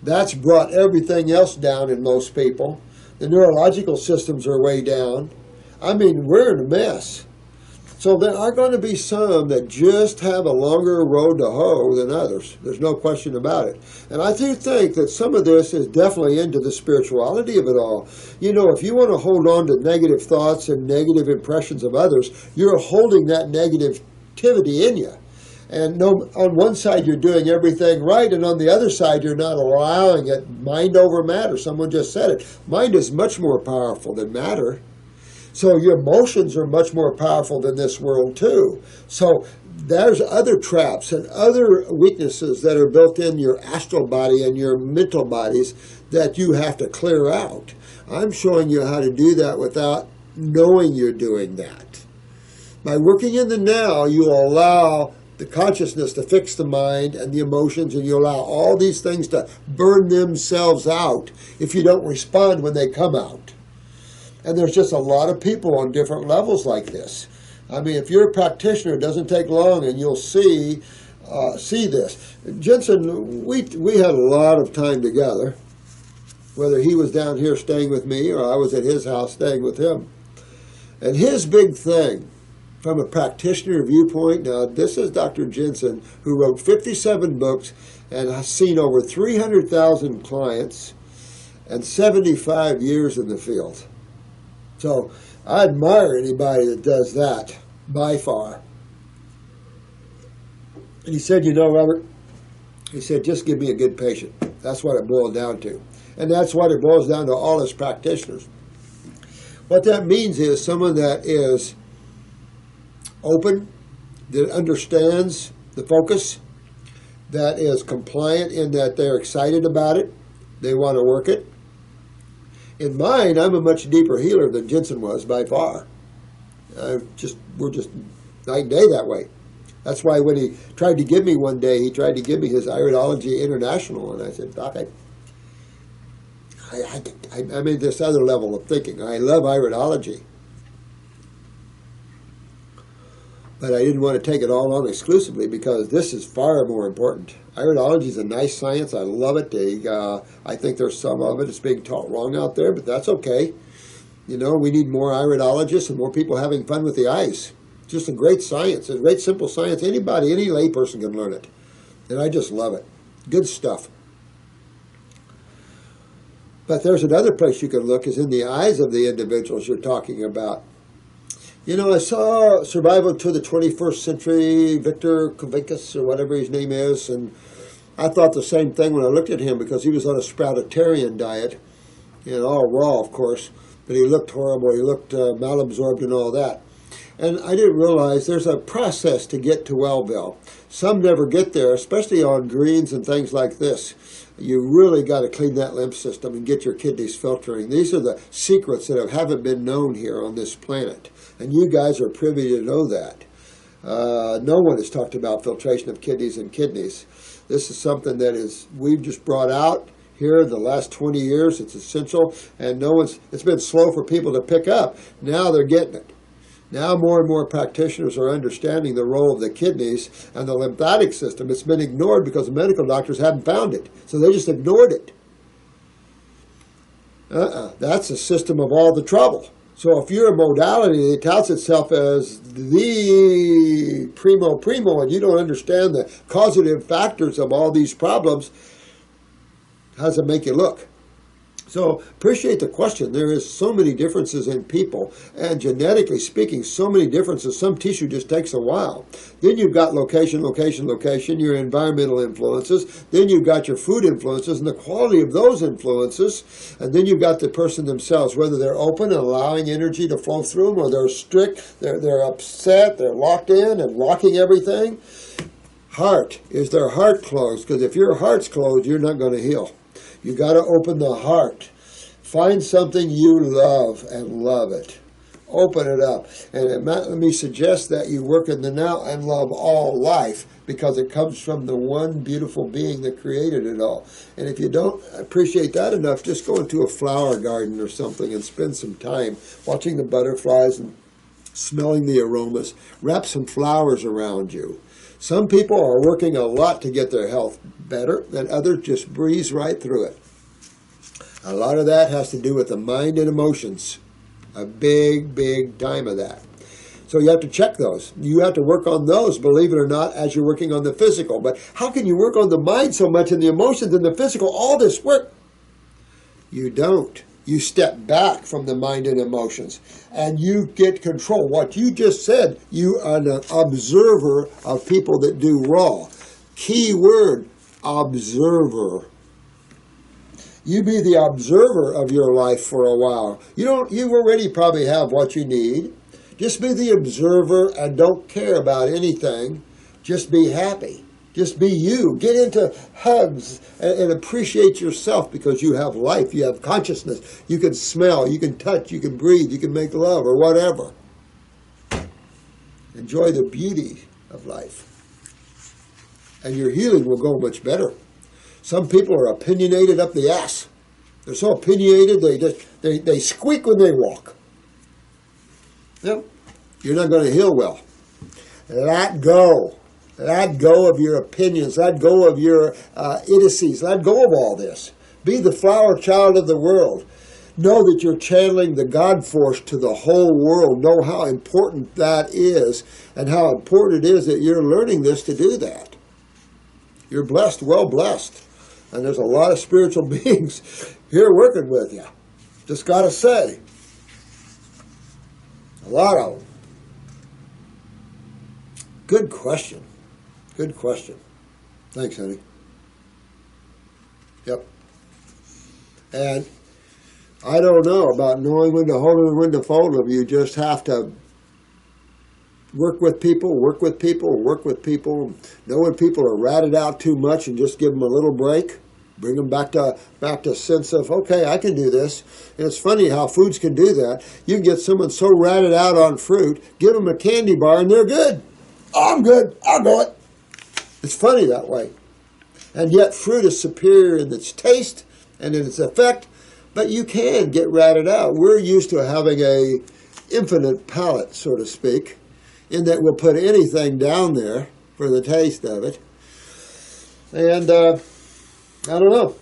That's brought everything else down in most people. The neurological systems are way down. I mean, we're in a mess. So there are going to be some that just have a longer road to hoe than others. There's no question about it. And I do think that some of this is definitely into the spirituality of it all. You know, if you want to hold on to negative thoughts and negative impressions of others, you're holding that negativity in you. And on one side, you're doing everything right, and on the other side, you're not allowing it. Mind over matter. Someone just said it. Mind is much more powerful than matter. So your emotions are much more powerful than this world, too. So there's other traps and other weaknesses that are built in your astral body and your mental bodies that you have to clear out. I'm showing you how to do that without knowing you're doing that. By working in the now, you allow the consciousness to fix the mind and the emotions, and you allow all these things to burn themselves out if you don't respond when they come out. And there's just a lot of people on different levels like this. I mean, if you're a practitioner, it doesn't take long, and you'll see this. Jensen, we had a lot of time together, whether he was down here staying with me or I was at his house staying with him. And his big thing, from a practitioner viewpoint, now this is Dr. Jensen, who wrote 57 books and has seen over 300,000 clients and 75 years in the field. So I admire anybody that does that, by far. And he said, you know, Robert, he said, just give me a good patient. That's what it boiled down to. And that's what it boils down to all us practitioners. What that means is someone that is open, that understands the focus, that is compliant in that they're excited about it, they want to work it. In mine, I'm a much deeper healer than Jensen was by far. We're just night and day that way. That's why when he tried to give me one day, he tried to give me his Iridology International, and I said, Doc, I made this other level of thinking. I love iridology, but I didn't want to take it all on exclusively because this is far more important. Iridology is a nice science. I love it. I think there's some of it that's being taught wrong out there, but that's okay. You know, we need more iridologists and more people having fun with the eyes. It's just a great science, a great simple science. Anybody, any layperson can learn it, and I just love it. Good stuff. But there's another place you can look is in the eyes of the individuals you're talking about. You know, I saw Survival to the 21st Century, Victor Kovikas, or whatever his name is, and I thought the same thing when I looked at him because he was on a sproutitarian diet, and all raw, of course, but he looked horrible. He looked malabsorbed and all that. And I didn't realize there's a process to get to Wellville. Some never get there, especially on greens and things like this. You really got to clean that lymph system and get your kidneys filtering. These are the secrets that haven't been known here on this planet. And you guys are privy to know that. No one has talked about filtration of kidneys and kidneys. This is something that we've just brought out here in the last 20 years. It's essential, and it's been slow for people to pick up. Now they're getting it. Now more and more practitioners are understanding the role of the kidneys and the lymphatic system. It's been ignored because the medical doctors hadn't found it, so they just ignored it. That's the system of all the trouble. So if you're a modality that touts itself as the primo, and you don't understand the causative factors of all these problems, how does it make you look? So appreciate the question. There is so many differences in people, and genetically speaking, so many differences. Some tissue just takes a while. Then you've got location, your environmental influences. Then you've got your food influences and the quality of those influences. And then you've got the person themselves, whether they're open and allowing energy to flow through them, or they're strict, they're upset, they're locked in and blocking everything. Heart. Is their heart closed? Because if your heart's closed, you're not going to heal. You got to open the heart. Find something you love and love it. Open it up. And let me suggest that you work in the now and love all life, because it comes from the one beautiful being that created it all. And if you don't appreciate that enough, just go into a flower garden or something and spend some time watching the butterflies and smelling the aromas. Wrap some flowers around you. Some people are working a lot to get their health better, and others just breeze right through it. A lot of that has to do with the mind and emotions. A big, big time of that. So you have to check those. You have to work on those, believe it or not, as you're working on the physical. But how can you work on the mind so much and the emotions and the physical, all this work? You don't. You step back from the mind and emotions, and you get control. What you just said, you are an observer of people that do raw. Key word, observer. You be the observer of your life for a while. You already probably have what you need. Just be the observer and don't care about anything. Just be happy. Just be you. Get into hugs and appreciate yourself, because you have life. You have consciousness. You can smell. You can touch. You can breathe. You can make love or whatever. Enjoy the beauty of life. And your healing will go much better. Some people are opinionated up the ass. They're so opinionated they squeak when they walk. Well, you're not going to heal well. Let go. Let go of your opinions. Let go of your idiocies. Let go of all this. Be the flower child of the world. Know that you're channeling the God force to the whole world. Know how important that is, and how important it is that you're learning this to do that. You're blessed, well blessed. And there's a lot of spiritual beings here working with you. Just got to say. A lot of them. Good question. Good question. Thanks, honey. Yep. And I don't know about knowing when to hold them and when to fold them. You just have to work with people, work with people, work with people. Know when people are ratted out too much and just give them a little break. Bring them back to sense of, okay, I can do this. And it's funny how foods can do that. You can get someone so ratted out on fruit, give them a candy bar and they're good. Oh, I'm good. I'll go it. It's funny that way. And yet fruit is superior in its taste and in its effect, but you can get ratted out. We're used to having a infinite palate, so to speak, in that we'll put anything down there for the taste of it. And I don't know.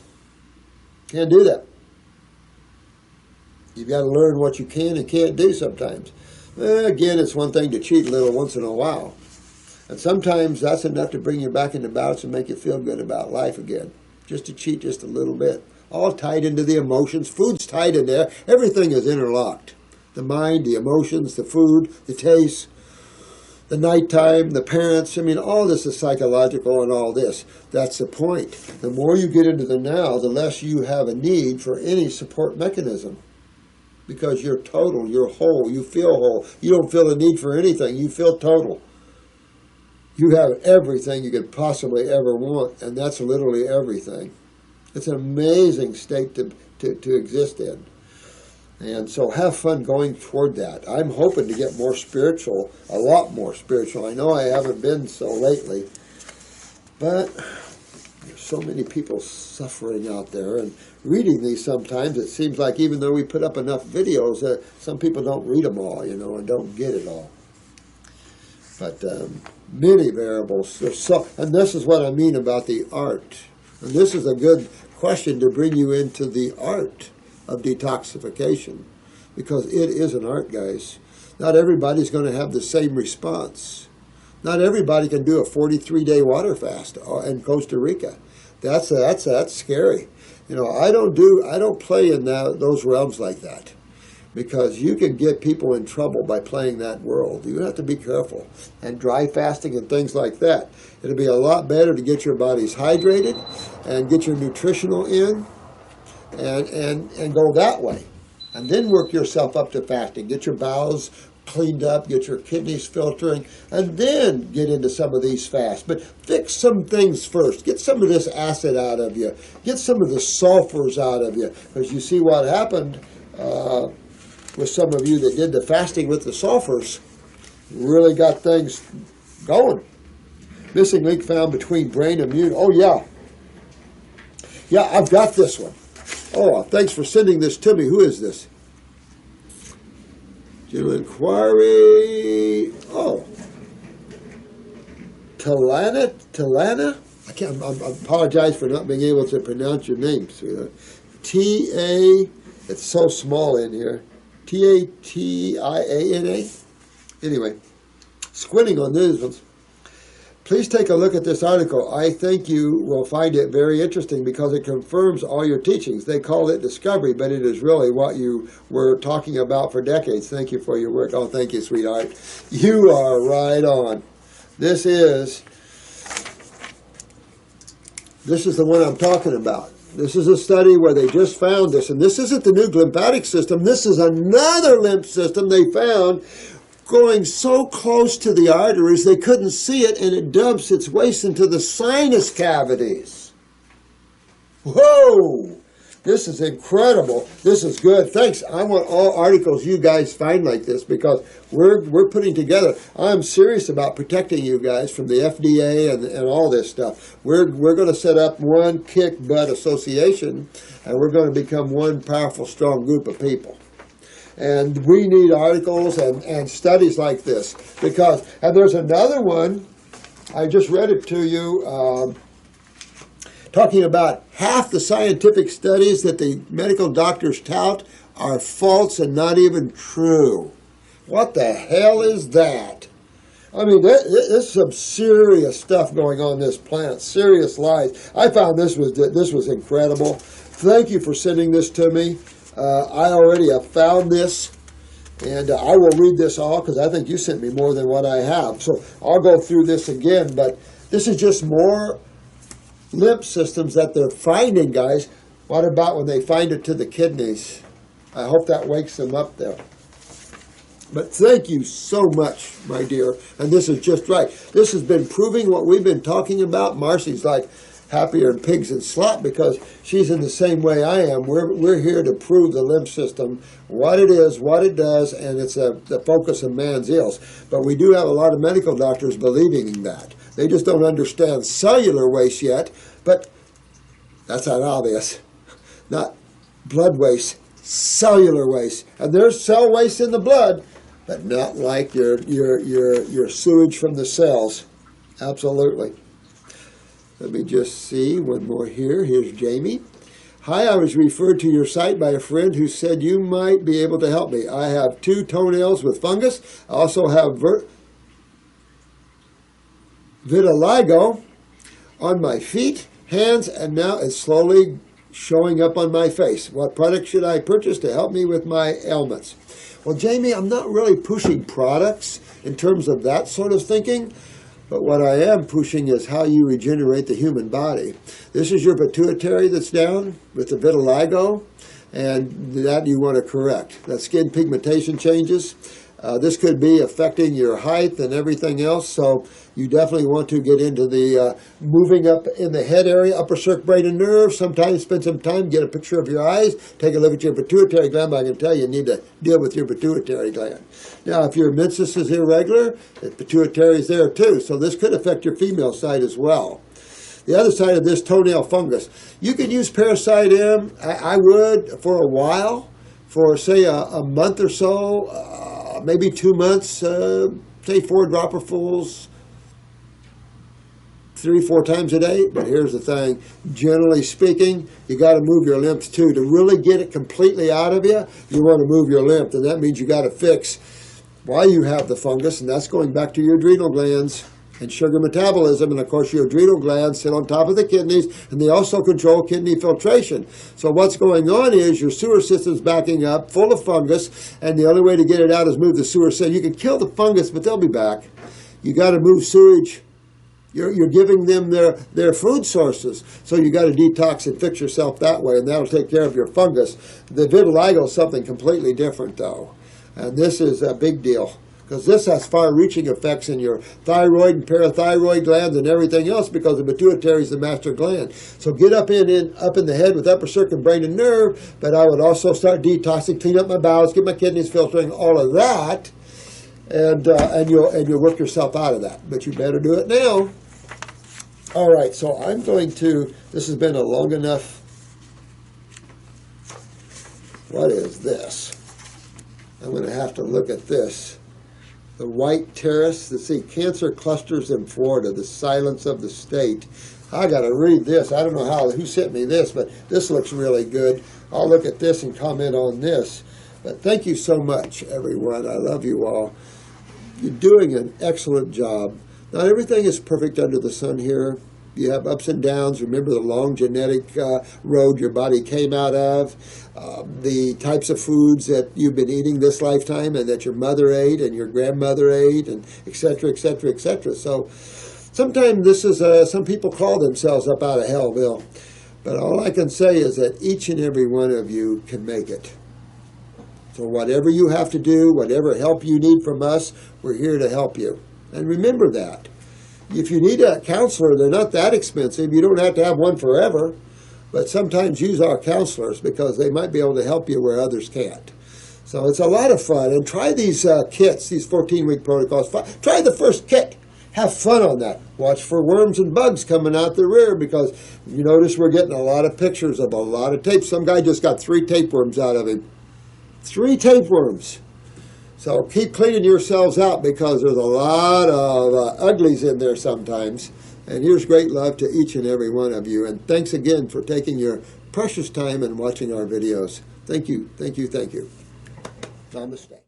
Can't do that. You've got to learn what you can and can't do sometimes. Again, it's one thing to cheat a little once in a while. And sometimes that's enough to bring you back into balance and make you feel good about life again. Just to cheat just a little bit. All tied into the emotions. Food's tied in there. Everything is interlocked. The mind, the emotions, the food, the taste, the nighttime, the parents. I mean, all this is psychological and all this. That's the point. The more you get into the now, the less you have a need for any support mechanism. Because you're total, you're whole, you feel whole. You don't feel the need for anything. You feel total. You have everything you could possibly ever want, and that's literally everything. It's an amazing state to exist in. And so have fun going toward that. I'm hoping to get more spiritual, a lot more spiritual. I know I haven't been so lately, but there's so many people suffering out there. And reading these sometimes, it seems like even though we put up enough videos, some people don't read them all, and don't get it all. But many variables. And this is what I mean about the art. And this is a good question to bring you into the art of detoxification, because it is an art, guys. Not everybody's going to have the same response. Not everybody can do a 43-day water fast in Costa Rica. That's scary. I don't play in those realms like that, because you can get people in trouble by playing that world. You have to be careful. And dry fasting and things like that. It'll be a lot better to get your bodies hydrated and get your nutritional in and go that way. And then work yourself up to fasting. Get your bowels cleaned up, get your kidneys filtering, and then get into some of these fasts. But fix some things first. Get some of this acid out of you. Get some of the sulfurs out of you. Because you see what happened with some of you that did the fasting with the sulfurs. Really got things going. Missing link found between brain and immune. Oh, yeah. Yeah, I've got this one. Oh, thanks for sending this to me. Who is this? General inquiry. Oh. Talana? I apologize for not being able to pronounce your name, sweetheart. T-A, it's so small in here. T-A-T-I-A-N-A? Anyway, squinting on these ones. Please take a look at this article. I think you will find it very interesting because it confirms all your teachings. They call it discovery, but it is really what you were talking about for decades. Thank you for your work. Oh, thank you, sweetheart. You are right on. This is the one I'm talking about. This is a study where they just found this, and this isn't the new lymphatic system. This is another lymph system they found going so close to the arteries they couldn't see it, and it dumps its waste into the sinus cavities. Whoa! This is incredible. This is good. Thanks. I want all articles you guys find like this, because we're putting together. I'm serious about protecting you guys from the FDA and all this stuff. We're going to set up one kick butt association, and we're going to become one powerful, strong group of people. And we need articles and studies like this, because, and there's another one, I just read it to you, talking about half the scientific studies that the medical doctors tout are false and not even true. What the hell is that? I mean, there's some serious stuff going on this planet, serious lies. I found this was incredible. Thank you for sending this to me. I already have found this, and I will read this all because I think you sent me more than what I have. So I'll go through this again, but this is just more lymph systems that they're finding, guys. What about when they find it to the kidneys? I hope that wakes them up there. But thank you so much, my dear. And this is just right. This has been proving what we've been talking about. Marcy's like happier than pigs in slop because she's in the same way I am. We're here to prove the lymph system, what it is, what it does, and it's the focus of man's ills. But we do have a lot of medical doctors believing in that. They just don't understand cellular waste yet, but that's not obvious. Not blood waste, cellular waste. And there's cell waste in the blood, but not like your sewage from the cells. Absolutely. Let me just see one more here. Here's Jamie. Hi, I was referred to your site by a friend who said you might be able to help me. I have 2 toenails with fungus. I also have vitiligo on my feet, hands, and now it's slowly showing up on my face. What product should I purchase to help me with my ailments? Well, Jamie, I'm not really pushing products in terms of that sort of thinking, but what I am pushing is how you regenerate the human body. This is your pituitary that's down with the vitiligo, and that you want to correct. That skin pigmentation changes. This could be affecting your height and everything else, so you definitely want to get into the moving up in the head area, upper circulating nerve. Sometimes spend some time, get a picture of your eyes, take a look at your pituitary gland, but I can tell you need to deal with your pituitary gland. Now, if your menses is irregular, the pituitary is there too, so this could affect your female side as well. The other side of this toenail fungus, you could use Parasite M. I would for a while, for say a month or so, maybe 2 months, say 4 dropperfuls, 3-4 times a day. But here's the thing, generally speaking, you got to move your lymph too. To really get it completely out of you, you want to move your lymph, and that means you got to fix why you have the fungus, and that's going back to your adrenal glands and sugar metabolism. And of course your adrenal glands sit on top of the kidneys, and they also control kidney filtration. So what's going on is your sewer system's backing up, full of fungus, and the only way to get it out is move the sewer. So you can kill the fungus, but they'll be back. You got to move sewage. You're giving them their food sources, so you got to detox and fix yourself that way, and that'll take care of your fungus. The vitiligo is something completely different, though, and this is a big deal, because this has far-reaching effects in your thyroid and parathyroid glands and everything else, because the pituitary is the master gland. So get up in the head with upper circumbrain nerve, but I would also start detoxing, clean up my bowels, get my kidneys filtering, all of that, and you'll work yourself out of that. But you better do it now. All right, so I'm going to, this has been a long enough, what is this? I'm going to have to look at this. The White Terrace, let's see, cancer clusters in Florida, the silence of the state. I got to read this. I don't know who sent me this, but this looks really good. I'll look at this and comment on this. But thank you so much, everyone. I love you all. You're doing an excellent job. Not everything is perfect under the sun here. You have ups and downs. Remember the long genetic road your body came out of, the types of foods that you've been eating this lifetime and that your mother ate and your grandmother ate, and et cetera, et cetera, et cetera. So sometimes this is, some people call themselves up out of hellville. But all I can say is that each and every one of you can make it. So whatever you have to do, whatever help you need from us, we're here to help you. And remember that. If you need a counselor, they're not that expensive. You don't have to have one forever. But sometimes use our counselors, because they might be able to help you where others can't. So it's a lot of fun. And try these kits, these 14-week protocols. Try the first kit. Have fun on that. Watch for worms and bugs coming out the rear, because you notice we're getting a lot of pictures of a lot of tape. Some guy just got 3 tapeworms out of him. 3 tapeworms. So keep cleaning yourselves out, because there's a lot of uglies in there sometimes. And here's great love to each and every one of you. And thanks again for taking your precious time and watching our videos. Thank you, thank you, thank you. Namaste.